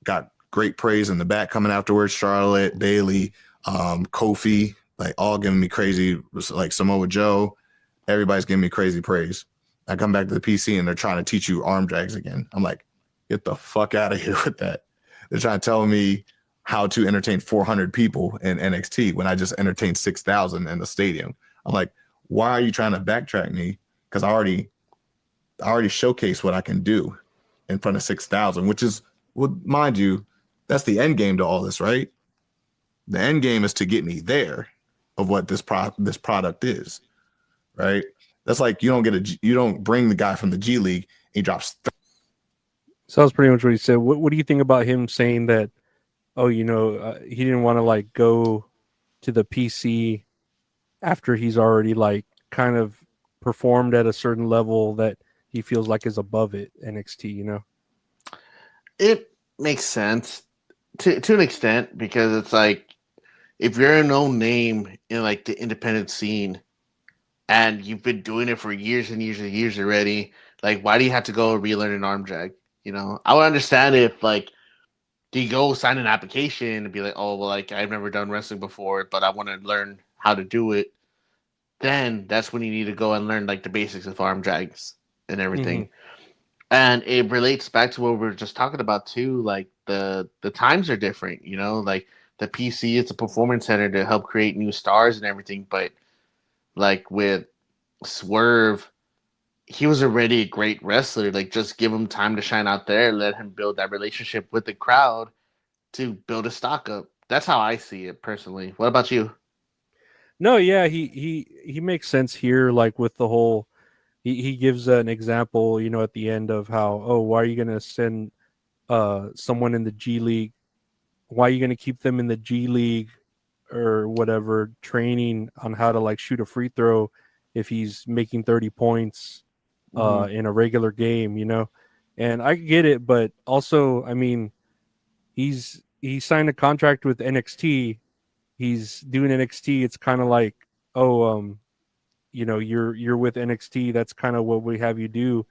Got great praise in the back coming afterwards. Charlotte, Bailey, Kofi, like all giving me crazy, like Samoa Joe. Everybody's giving me crazy praise. I come back to the PC and they're trying to teach you arm drags again. I'm like, get the fuck out of here with that. They're trying to tell me how to entertain 400 people in NXT when I just entertained 6,000 in the stadium. I'm like, why are you trying to backtrack me? Because I already showcased what I can do in front of 6,000, which is, well, mind you, that's the end game to all this, right? The end game is to get me there of what this product is, right? That's like you don't bring the guy from the G League, he drops. So that's pretty much what he said. What do you think about him saying that? Oh, he didn't want to like go to the PC after he's already like kind of performed at a certain level that he feels like is above it, NXT, It makes sense to an extent, because it's like, if you're a known name in like the independent scene and you've been doing it for years and years and years already, like, why do you have to go relearn an arm drag? I would understand if like you go sign an application and be like, oh, well, like, I've never done wrestling before, but I want to learn how to do it. Then that's when you need to go and learn like the basics of arm drags and everything. And it relates back to what we were just talking about too. Like the times are different, like the PC, it's a performance center to help create new stars and everything. But like with Swerve, he was already a great wrestler. Like, just give him time to shine out there, let him build that relationship with the crowd to build a stock up. That's how I see it personally. What about you? No, yeah, he makes sense here. Like with the whole, he gives an example, at the end of how, oh, why are you gonna send someone in the G League? Why are you gonna keep them in the G League or whatever, training on how to like shoot a free throw if he's making 30 points in a regular game, And I get it, but also, I mean, he signed a contract with NXT. He's doing NXT. It's kind of like, oh, you're with NXT. That's kind of what we have you do.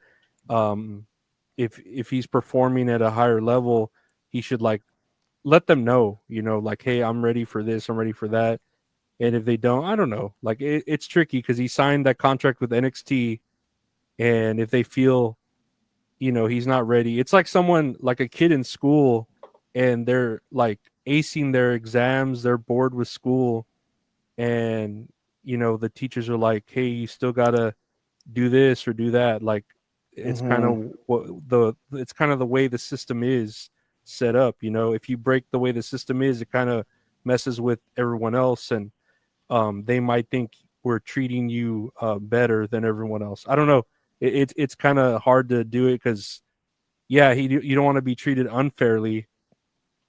If he's performing at a higher level, he should like let them know, like, hey, I'm ready for this, I'm ready for that. And if they don't, I don't know. Like it's tricky because he signed that contract with NXT, and if they feel, he's not ready, it's like someone like a kid in school, and they're like acing their exams, they're bored with school, and the teachers are like, hey, you still gotta do this or do that. Like it's kind of it's kind of the way the system is set up. If you break the way the system is, it kind of messes with everyone else, and they might think we're treating you better than everyone else. I don't know. It's kind of hard to do it because, yeah, you don't want to be treated unfairly,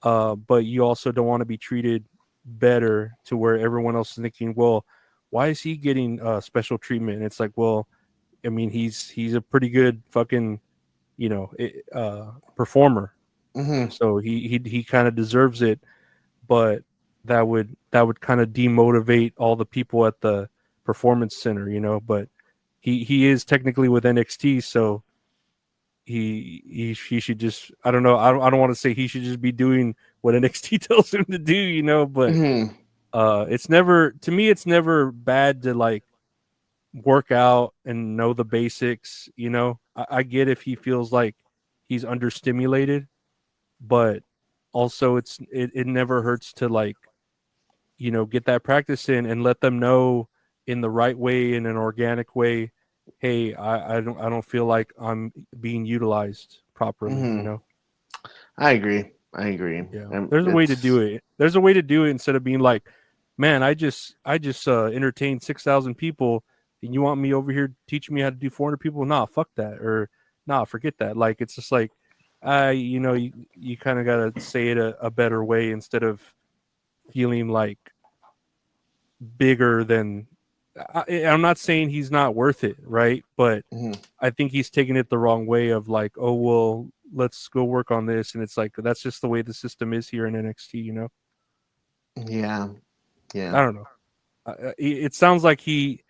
but you also don't want to be treated better to where everyone else is thinking, well, why is he getting special treatment? And it's like, well, I mean, he's a pretty good fucking, performer. So he kind of deserves it, but that would kind of demotivate all the people at the performance center, but he is technically with NXT, so he should just, I don't know, I don't want to say he should just be doing what NXT tells him to do, but it's never, to me, it's never bad to like work out and know the basics. I get if he feels like he's understimulated, but also it never hurts to like, get that practice in and let them know in the right way, in an organic way, hey, I don't feel like I'm being utilized properly. I agree. Yeah, there's a way to do it. There's a way to do it instead of being like, man, I just entertained 6,000 people, and you want me over here teaching me how to do 400 people? Nah, fuck that, or nah, forget that. Like it's just like, you kind of gotta say it a better way instead of feeling like bigger than. I'm not saying he's not worth it, right? But I think he's taking it the wrong way of like, oh, well, let's go work on this. And it's like, that's just the way the system is here in NXT, Yeah. I don't know. It sounds like he's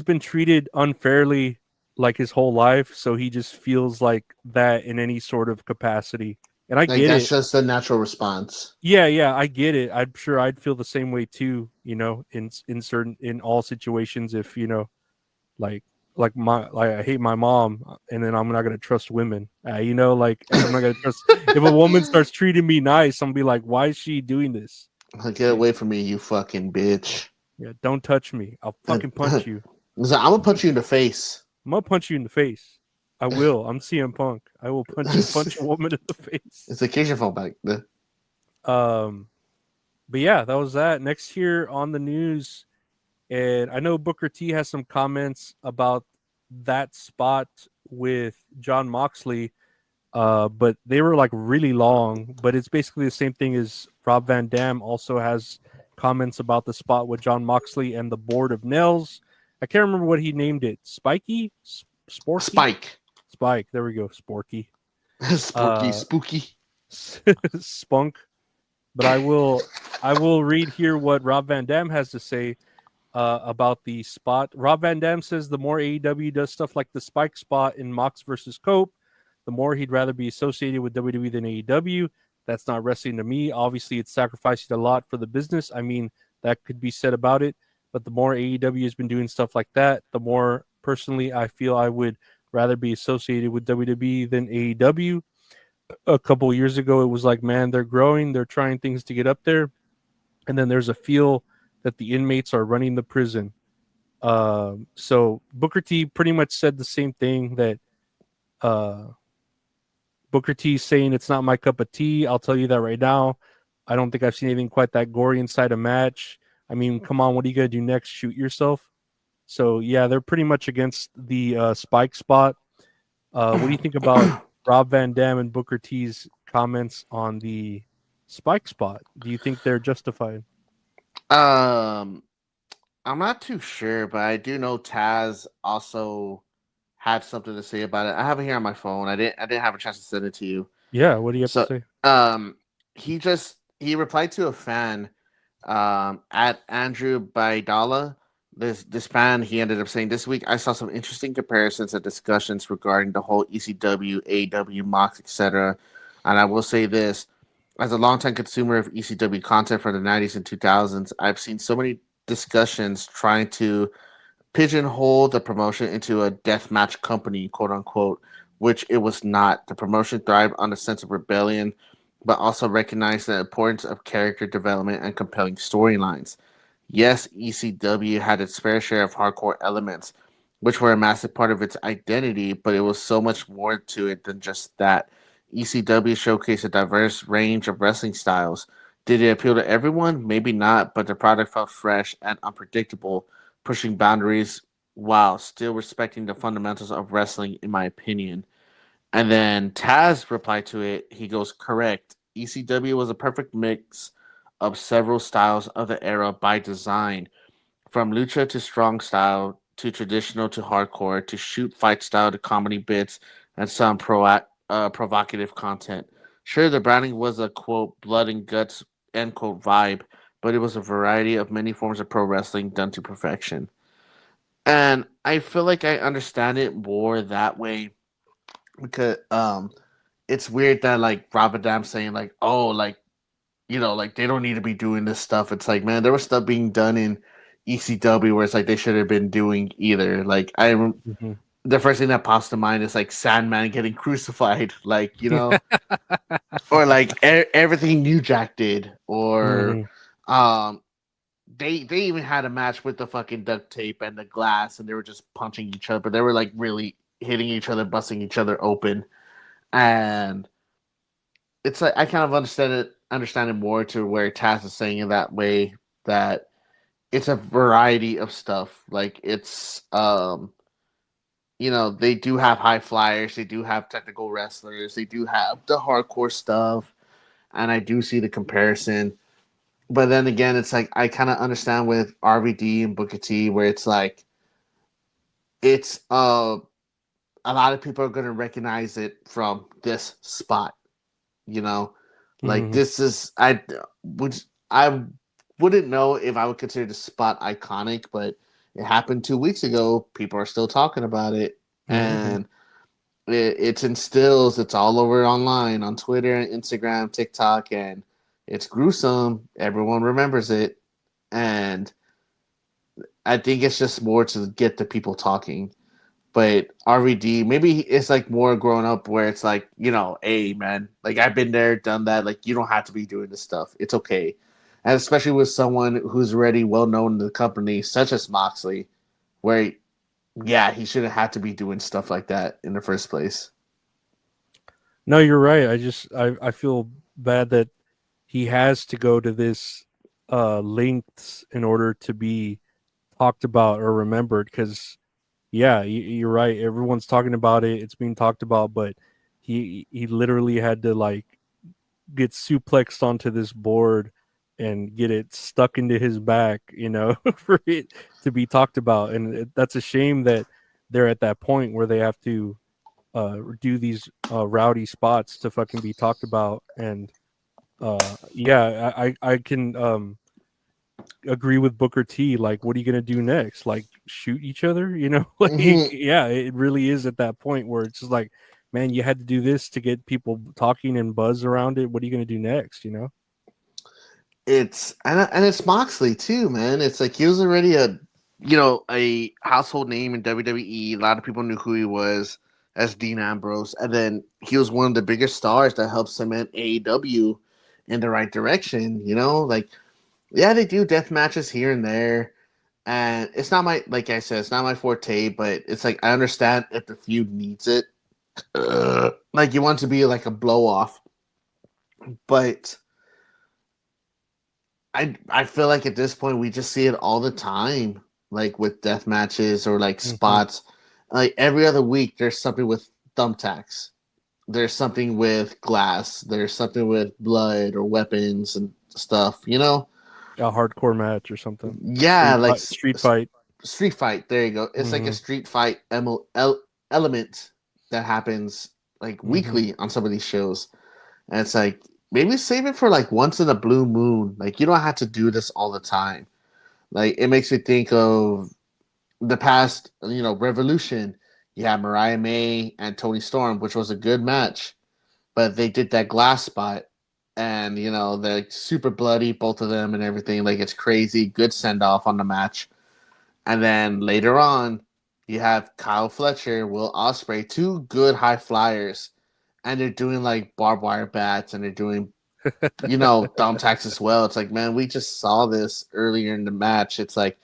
been treated unfairly like his whole life, so he just feels like that in any sort of capacity. And I Like get that's it. just a natural response. Yeah, I get it. I'm sure I'd feel the same way too, in all situations if, like I hate my mom and then I'm not going to trust women. Like I'm not going to trust if a woman starts treating me nice, I'm going to be like, "Why is she doing this?" Like, get away from me, you fucking bitch. Yeah, don't touch me. I'll fucking punch you. I'm gonna punch you in the face. I'm going to punch you in the face. I will. I'm CM Punk. I will punch a woman in the face. It's a Cajun phone back. But yeah, that was that. Next here on the news, and I know Booker T has some comments about that spot with John Moxley, but they were like really long. But it's basically the same thing as Rob Van Dam also has comments about the spot with John Moxley and the Board of Nails. I can't remember what he named it. Spiky? Sporky? Spike. There we go. Sporky. Spooky. Spunk. But I will read here what Rob Van Dam has to say about the spot. Rob Van Dam says the more AEW does stuff like the Spike spot in Mox versus Cope, the more he'd rather be associated with WWE than AEW. That's not wrestling to me. Obviously, it's sacrificing a lot for the business. I mean, that could be said about it. But the more AEW has been doing stuff like that, the more personally I feel I would rather be associated with WWE than AEW. A couple of years ago, it was like, man, they're growing. They're trying things to get up there. And then there's a feel that the inmates are running the prison. So Booker T pretty much said the same thing that Booker T saying it's not my cup of tea. I'll tell you that right now. I don't think I've seen anything quite that gory inside a match. I mean, come on, what are you going to do next? Shoot yourself? So, yeah, they're pretty much against the Spike spot. What do you think about Rob Van Dam and Booker T's comments on the Spike spot? Do you think they're justified? I'm not too sure, but I do know Taz also had something to say about it. I have it here on my phone. I didn't have a chance to send it to you. Yeah, what do you have to say? He replied to a fan at Andrew Baidala. This fan, he ended up saying, this week I saw some interesting comparisons and discussions regarding the whole ECW, AEW, Mox, etc. And I will say this, as a longtime consumer of ECW content from the 90s and 2000s, I've seen so many discussions trying to pigeonhole the promotion into a deathmatch company, quote unquote, which it was not. The promotion thrived on a sense of rebellion, but also recognized the importance of character development and compelling storylines. Yes, ECW had its fair share of hardcore elements, which were a massive part of its identity, but it was so much more to it than just that. ECW showcased a diverse range of wrestling styles. Did it appeal to everyone? Maybe not, but the product felt fresh and unpredictable, pushing boundaries while still respecting the fundamentals of wrestling, in my opinion. And then Taz replied to it. He goes, correct. ECW was a perfect mix of several styles of the era by design, from lucha to strong style, to traditional to hardcore, to shoot fight style to comedy bits, and some provocative content. Sure, the branding was a, quote, blood and guts, end quote, vibe, but it was a variety of many forms of pro wrestling done to perfection. And I feel like I understand it more that way because it's weird that like Rob Van Dam saying like, oh, like, like they don't need to be doing this stuff. It's like, man, there was stuff being done in ECW where it's like they should have been doing either. Like the first thing that pops to mind is like Sandman getting crucified, like, or like everything New Jack did, or they even had a match with the fucking duct tape and the glass, and they were just punching each other, but they were like really hitting each other, busting each other open, and it's like I kind of understand it more to where Taz is saying it that way, that it's a variety of stuff. Like it's they do have high flyers, they do have technical wrestlers, they do have the hardcore stuff, and I do see the comparison. But then again, it's like I kind of understand with RVD and Booker T where it's like it's a lot of people are going to recognize it from this spot. Like this is I wouldn't know if I would consider the spot iconic, but it happened 2 weeks ago. People are still talking about it. and it instills. It's all over online on Twitter, Instagram, TikTok, and it's gruesome. Everyone remembers it, and I think it's just more to get the people talking. But RVD, maybe it's like more grown up where it's like, hey, man, like I've been there, done that. Like, you don't have to be doing this stuff. It's okay. And especially with someone who's already well known in the company, such as Moxley, where, he shouldn't have to be doing stuff like that in the first place. No, you're right. I feel bad that he has to go to this lengths in order to be talked about or remembered, because you're right, everyone's talking about it, it's being talked about, but he literally had to like get suplexed onto this board and get it stuck into his back, for it to be talked about. And that's a shame that they're at that point where they have to do these rowdy spots to fucking be talked about. And I can agree with Booker T. Like, what are you gonna do next? Like, shoot each other? It really is at that point where it's just like, man, you had to do this to get people talking and buzz around it. What are you gonna do next? It's and it's Moxley too, man. It's like he was already a household name in WWE. A lot of people knew who he was as Dean Ambrose, and then he was one of the biggest stars that helped cement AEW in the right direction. They do death matches here and there, and it's not like I said, it's not my forte, but it's like I understand if the feud needs it. Like you want to be like a blow off, but I feel like at this point we just see it all the time, like with death matches or like spots. Like every other week, there's something with thumbtacks, there's something with glass, there's something with blood or weapons and stuff. A hardcore match or something. Yeah, street fight. Street fight. There you go. It's like a street fight element that happens like weekly on some of these shows, and it's like maybe save it for like once in a blue moon. Like you don't have to do this all the time. Like it makes me think of the past, Revolution. You had Mariah May and Toni Storm, which was a good match, but they did that glass spot. And, they're super bloody, both of them and everything. Like, it's crazy. Good send-off on the match. And then later on, you have Kyle Fletcher, Will Ospreay, two good high flyers. And they're doing, like, barbed wire bats. And they're doing, thumbtacks as well. It's like, man, we just saw this earlier in the match. It's like,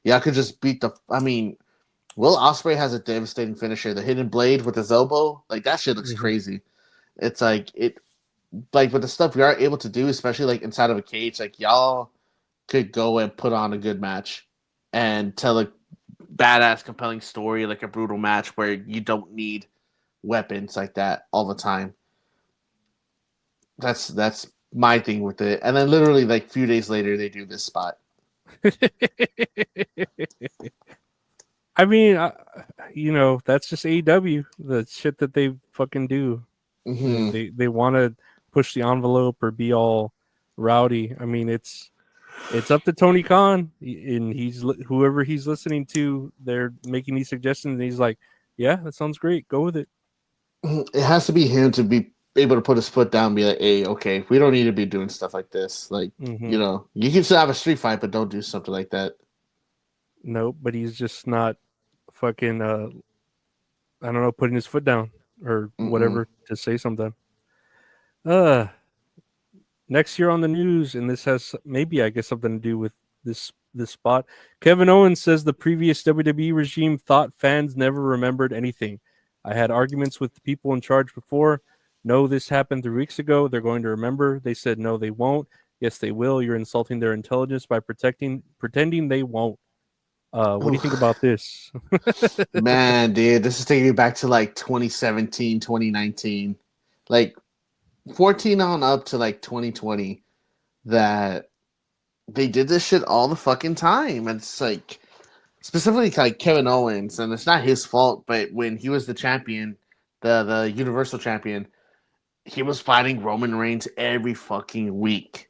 y'all could just beat Will Ospreay has a devastating finisher. The hidden blade with his elbow. Like, that shit looks crazy. It's like, like with the stuff we are able to do, especially like inside of a cage, like y'all could go and put on a good match and tell a badass, compelling story, like a brutal match where you don't need weapons like that all the time. That's my thing with it. And then literally like a few days later, they do this spot. I mean, that's just AEW, the shit that they fucking do. They want to push the envelope or be all rowdy. I mean, it's up to Tony Khan, and whoever he's listening to, they're making these suggestions, and he's like, yeah, that sounds great, go with it. It has to be him to be able to put his foot down and be like, hey, okay, we don't need to be doing stuff like this. Like, you can still have a street fight, but don't do something like that. No, but he's just not fucking I don't know, putting his foot down or whatever to say something. Next year on the news, and this has maybe, I guess, something to do with this spot. Kevin Owens says the previous WWE regime thought fans never remembered anything. I had arguments with the people in charge before. No, this happened 3 weeks ago. They're going to remember. They said no, they won't. Yes, they will. You're insulting their intelligence by pretending they won't. What do you think about this? Man, dude, this is taking me back to like 2017, 2019. Like 14 on up to like 2020, that they did this shit all the fucking time. And it's like, specifically like Kevin Owens, and it's not his fault, but when he was the champion, the Universal Champion, he was fighting Roman Reigns every fucking week.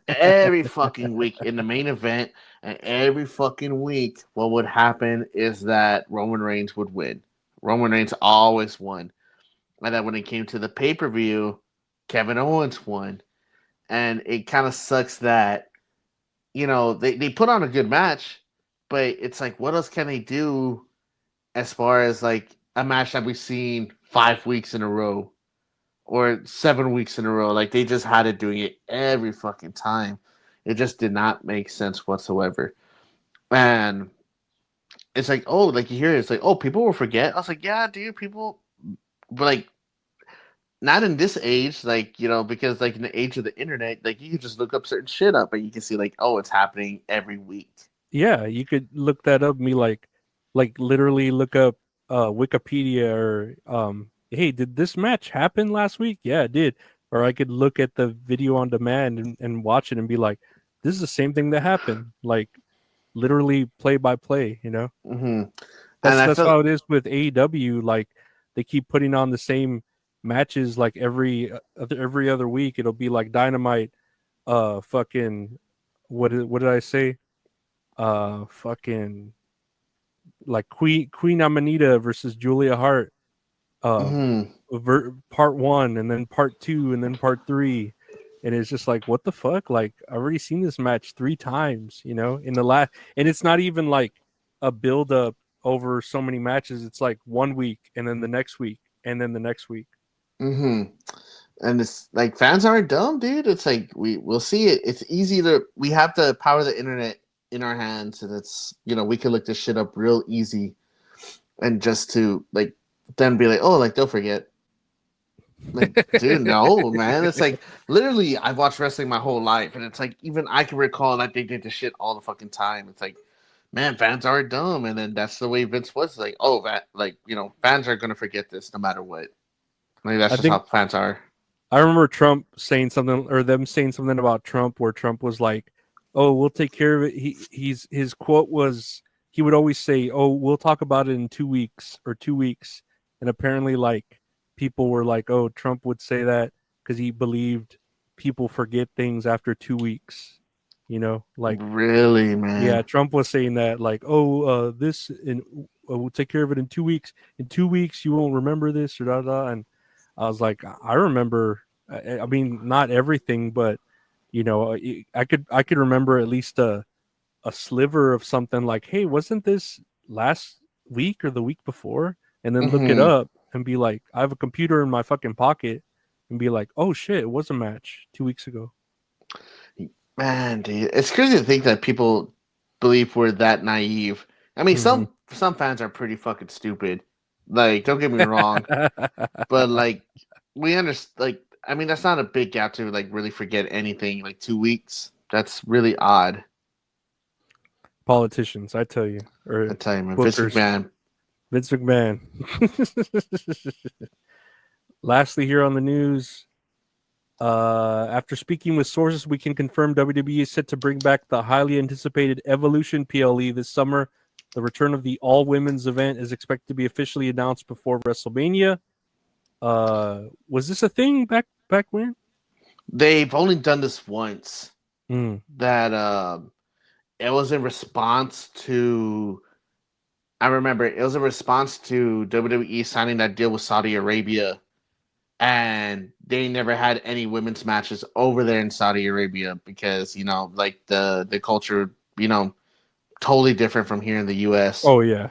Every fucking week in the main event, and every fucking week, what would happen is that Roman Reigns would win. Roman Reigns always won. And then when it came to the pay-per-view, Kevin Owens won. And it kind of sucks that, they put on a good match, but it's like, what else can they do as far as like a match that we've seen 5 weeks in a row or 7 weeks in a row? Like, they just had it doing it every fucking time. It just did not make sense whatsoever. And it's like, oh, like you hear it, it's like, oh, people will forget. I was like, yeah, dude, people, but like, not in this age, like, because like in the age of the internet, like you can just look up certain shit up and you can see like, oh, it's happening every week. Yeah, you could look that up. Me like literally look up Wikipedia or hey, did this match happen last week? Yeah, it did. Or I could look at the video on demand and watch it and be like, this is the same thing that happened. Like literally play by play, Mm-hmm. That's how it is with AEW. Like they keep putting on the same matches like every other week. It'll be like Dynamite, fucking what did I say? Fucking like Queen Amanita versus Julia Hart, part 1 and then part 2 and then part 3, and it's just like, what the fuck? Like I've already seen this match 3 times, in the last, and it's not even like a build up over so many matches. It's like 1 week and then the next week and then the next week. Mm-hmm. And it's like, fans aren't dumb, dude. It's like we'll see it. It's easy we have the power of the internet in our hands, and it's, we can look this shit up real easy, and just to like then be like, oh, like they'll forget. Like, dude, no, man. It's like, literally, I've watched wrestling my whole life, and it's like, even I can recall that they did this shit all the fucking time. It's like, man, fans are dumb, and then that's the way Vince was. Like, oh, fans are gonna forget this no matter what. Like, that's just how fans are. I remember Trump saying something, or them saying something about Trump, where Trump was like, "Oh, we'll take care of it." His quote was, he would always say, "Oh, we'll talk about it in 2 weeks or 2 weeks," and apparently, like, people were like, "Oh, Trump would say that because he believed people forget things after 2 weeks." Like, really, man. Yeah, Trump was saying that, like, "Oh, we'll take care of it in 2 weeks. In 2 weeks, you won't remember this or da da." And I was like, I remember. I mean, not everything, but I could remember at least a sliver of something. Like, hey, wasn't this last week or the week before? And then look it up and be like, I have a computer in my fucking pocket, and be like, oh shit, it was a match 2 weeks ago. Man, dude, it's crazy to think that people believe we're that naive. I mean, some fans are pretty fucking stupid. Like, don't get me wrong, but like, we understand. Like, I mean, that's not a big gap to like really forget anything. Like 2 weeks, that's really odd. Politicians, I tell you, man, Vince McMahon. Lastly, here on the news, after speaking with sources, we can confirm WWE is set to bring back the highly anticipated Evolution PLE this summer. The return of the all-women's event is expected to be officially announced before WrestleMania. Was this a thing back when? They've only done this once. That it was in response to, I remember it was a response to WWE signing that deal with Saudi Arabia, and they never had any women's matches over there in Saudi Arabia because, like the culture, totally different from here in the US. Oh yeah.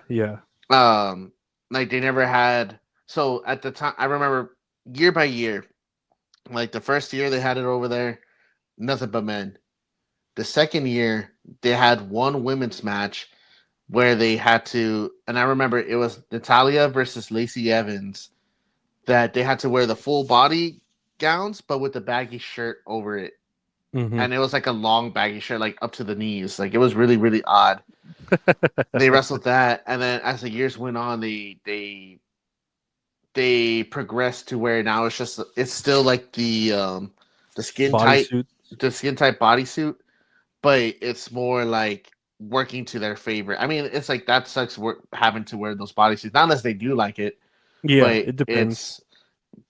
Like they never had. So at the time, I remember year by year, like the first year they had it over there, nothing but men. The second year they had one women's match where they had to, and I remember it was Natalya versus Lacey Evans, that they had to wear the full body gowns but with the baggy shirt over it. And it was like a long baggy shirt, like up to the knees. Like it was really, really odd. They wrestled that, and then as the years went on, they progressed to where now it's still like the skin tight bodysuit, but it's more like working to their favor. I mean, it's like that sucks having to wear those bodysuits, not unless they do like it. Yeah, but it depends.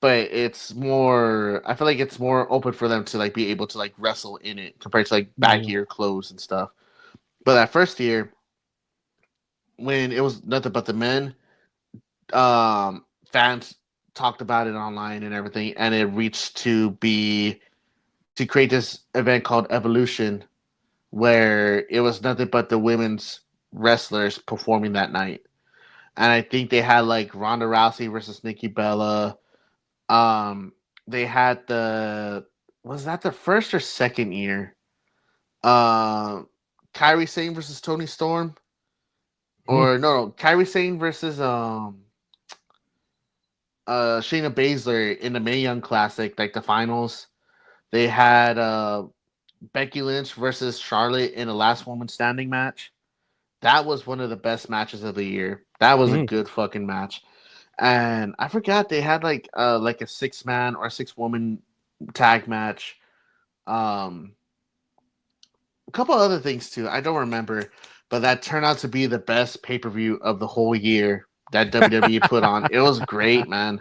But it's more, I feel like it's more open for them to like be able to like wrestle in it compared to like baggier clothes and stuff. But that first year, when it was nothing but the men, fans talked about it online and everything, and it reached to create this event called Evolution, where it was nothing but the women's wrestlers performing that night. And I think they had like Ronda Rousey versus Nikki Bella. They had was that the first or second year? Kairi Sane versus Toni Storm, or no, Kairi Sane versus Shayna Baszler in the Mae Young Classic, like the finals. They had Becky Lynch versus Charlotte in a Last Woman Standing match. That was one of the best matches of the year. That was a good fucking match. And I forgot they had like a 6-man or 6-woman tag match. A couple other things too. I don't remember, but that turned out to be the best pay-per-view of the whole year that WWE put on. It was great, man.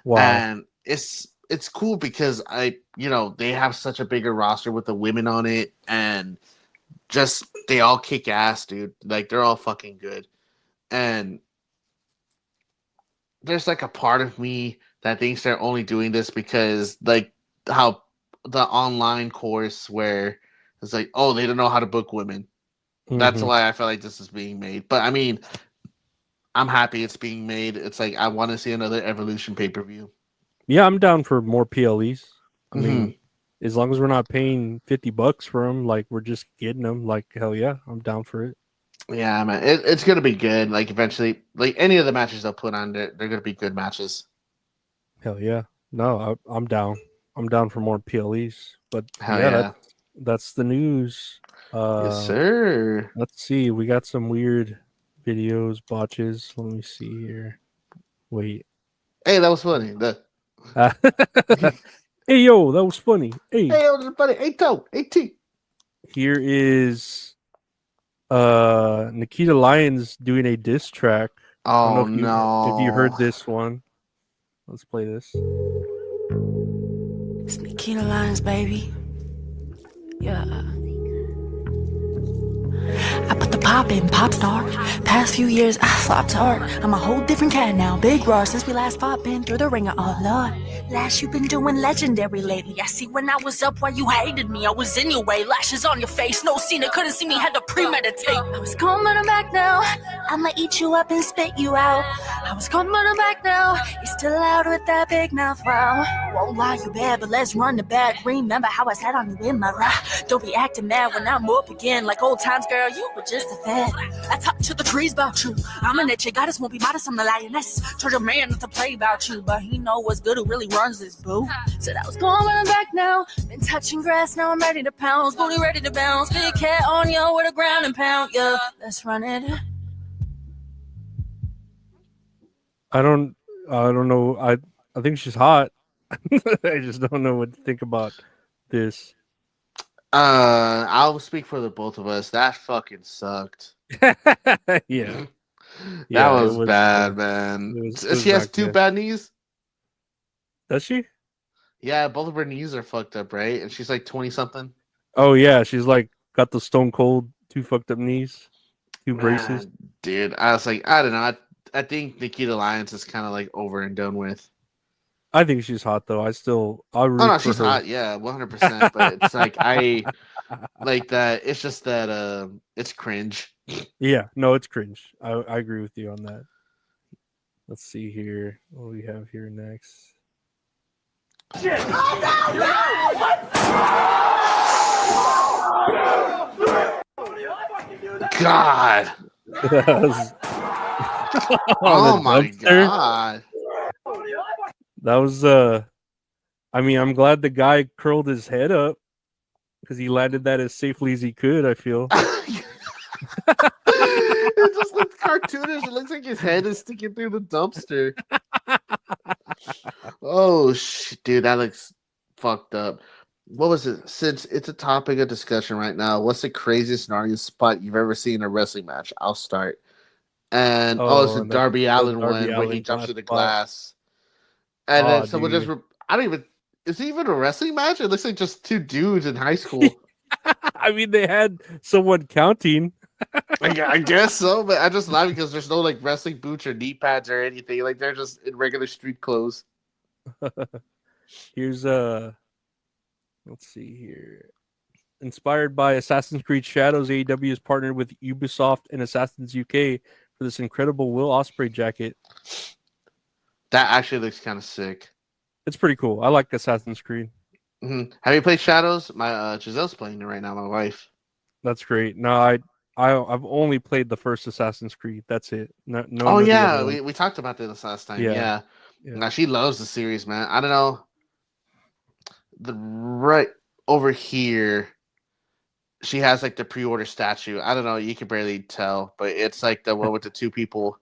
Wow. And it's cool because they have such a bigger roster with the women on it, and just they all kick ass, dude. Like they're all fucking good. And there's like a part of me that thinks they're only doing this because like how the online course where it's like, oh, they don't know how to book women. That's why I feel like this is being made. But I mean, I'm happy it's being made. It's like I want to see another Evolution pay-per-view. Yeah, I'm down for more PLEs. I mean, as long as we're not paying $50 for them, like we're just getting them, like hell yeah, I'm down for it. Yeah, man, it's gonna be good. Like eventually, like any of the matches they'll put on, they're gonna be good matches. Hell yeah, no, I'm down. I'm down for more PLEs. But Hell yeah. That's the news. Yes, sir. Let's see, we got some weird videos, botches. Let me see here. Wait. Hey, that was funny. Hey yo, that was funny. Hey, that was funny. Hey toe, hey T. Here is Nikkita Lyons doing a diss track. Oh no! If you heard this one, let's play this. It's Nikkita Lyons, baby. Yeah. I put the pop in, pop star. Past few years, I flopped hard. I'm a whole different cat now. Big roar since we last fought, been through the ringer. Oh, Lord. Lash, you've been doing legendary lately. I see when I was up while you hated me. I was in your way. Lashes on your face. No Cena couldn't see me. Had to premeditate. I was coming back now. I'ma eat you up and spit you out. I was coming back now. You're still out with that big mouth. Wow. Won't lie, you bad, but let's run the back. Remember how I sat on you in my ride. Don't be acting mad when I'm up again. Like old times, girl, you were just a fad. I talk to the trees about you. I'm an itchy goddess, won't be modest, I'm the lioness. Told your man not to play about you, but he know what's good, who really runs this, boo. Said I was going back now. Been touching grass, now I'm ready to pounce. Booty ready to bounce. Big cat on you with a ground and pound. Yeah, let's run it. I don't know. I think she's hot. I just don't know what to think about this. I'll speak for the both of us. That fucking sucked. Yeah. That was bad, man. She has two bad knees. Does she? Yeah, both of her knees are fucked up, right? And she's like 20 something. Oh yeah, she's like got the stone cold 2 fucked up knees, 2 braces. Dude, I was like, I don't know. I think Nikkita Lyons is kind of like over and done with. I think she's hot though. I root for she's her. hot. Yeah, 100%. But it's like I like that. It's just that it's cringe. Yeah, no, it's cringe. I agree with you on that. Let's see here. What do we have here next? Shit! Oh, no, no! God. Oh my God. That was I mean, I'm glad the guy curled his head up because he landed that as safely as he could, I feel. It just looks cartoonish. It looks like his head is sticking through the dumpster. Oh shit, dude, that looks fucked up. What was it? Since it's a topic of discussion right now, what's the craziest gnarliest spot you've ever seen in a wrestling match? I'll start. And it's the Darby Allin one where he jumps through the glass. And then someone just I don't even is it even a wrestling match? It looks like just 2 dudes in high school. I mean, they had someone counting. I guess so, but I just laugh because there's no like wrestling boots or knee pads or anything. Like they're just in regular street clothes. Here's let's see here. Inspired by Assassin's Creed Shadows, AEW has partnered with Ubisoft and Assassins UK for this incredible Will Ospreay jacket. That actually looks kind of sick. It's pretty cool. I like Assassin's Creed. Mm-hmm. Have you played Shadows? My Giselle's playing it right now. My wife. That's great. No, I've only played the first Assassin's Creed. That's it. No. Oh yeah, we talked about this last time. Yeah. Now she loves the series, man. I don't know. The right over here, she has like the pre-order statue. I don't know. You can barely tell, but it's like the one with the two people.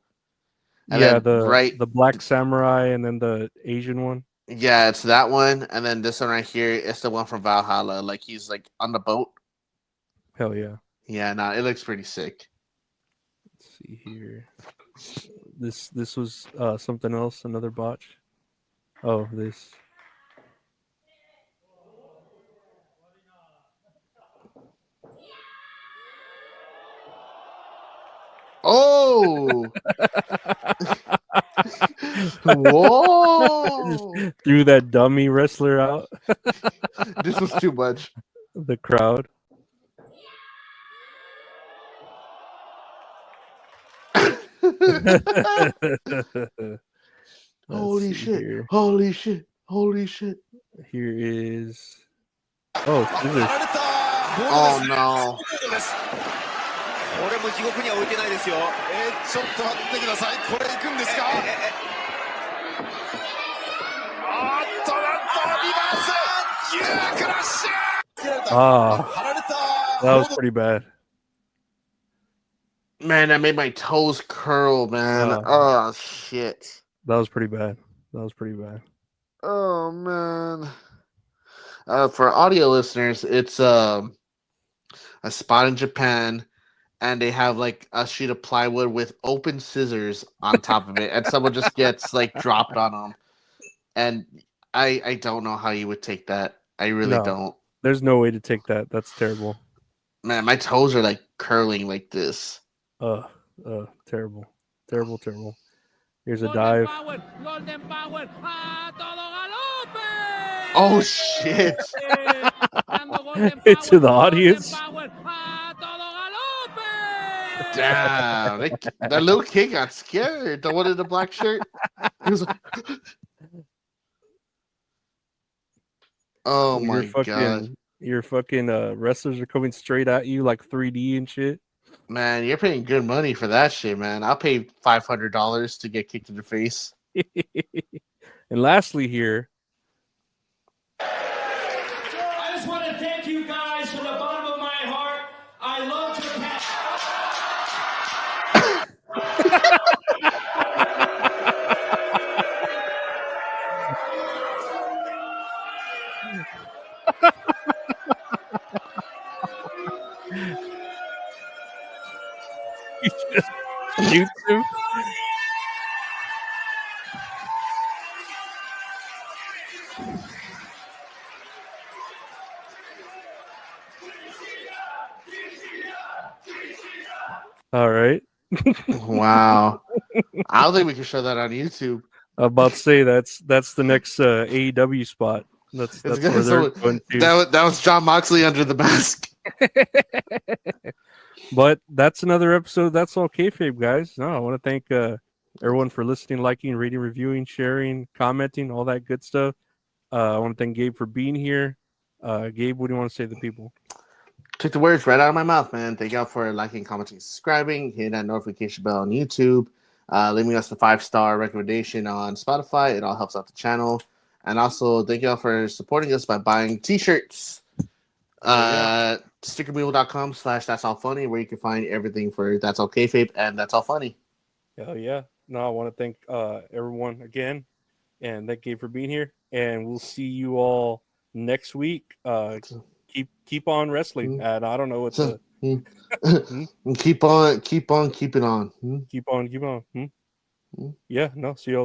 And the black samurai and then the Asian one. Yeah, it's that one, and then this one right here is the one from Valhalla. Like he's like on the boat. Hell yeah. Yeah, no, it looks pretty sick. Let's see here. This was something else, another botch. Oh, this. Oh! Whoa! Threw that dummy wrestler out. This was too much. The crowd. Holy shit. Here. Holy shit. Holy shit. Here is. Oh, scissors. Oh no. これも地獄には置いてないですよ。ちょっと待ってください。これ行くんですか？あっとなんとリバース。ユークラッシュ。That was pretty bad. Man, that made my toes curl, man. Oh shit. That was pretty bad. Oh man. For audio listeners, it's a spot in Japan, and they have like a sheet of plywood with open scissors on top of it, and someone just gets like dropped on them. And I don't know how you would take that. I really don't. There's no way to take that. That's terrible. Man, my toes are like curling like this. Terrible. Here's a dive. Oh shit! Into the audience. Damn, that little kid got scared. The one in the black shirt. He was like, oh my god! Your fucking wrestlers are coming straight at you like 3D and shit. Man, you're paying good money for that shit, man. I'll pay $500 to get kicked in the face. And lastly, here. I just want to thank you guys from the bottom of my heart. I love Japan. YouTube. All right. Wow. I don't think we can show that on YouTube. I'm about to say that's the next AEW spot. That's where they're going to. That was John Moxley under the mask. But that's another episode. That's all kayfabe, guys. No, I want to thank everyone for listening, liking, reading, reviewing, sharing, commenting, all that good stuff. I want to thank Gabe for being here. Gabe, what do you want to say to the people? Took the words right out of my mouth, man. Thank y'all for liking, commenting, subscribing, hitting that notification bell on YouTube, leaving us a 5-star recommendation on Spotify. It all helps out the channel. And also, thank y'all for supporting us by buying t-shirts. Stickermule.com/That's All Funny, where you can find everything for That's All Kayfabe and That's All Funny. Hell yeah. No, I want to thank everyone again, and thank Gabe for being here. And we'll see you all next week. Keep on wrestling, and I don't know what to keep on keeping on. Keep on. Yeah, no, see you all later.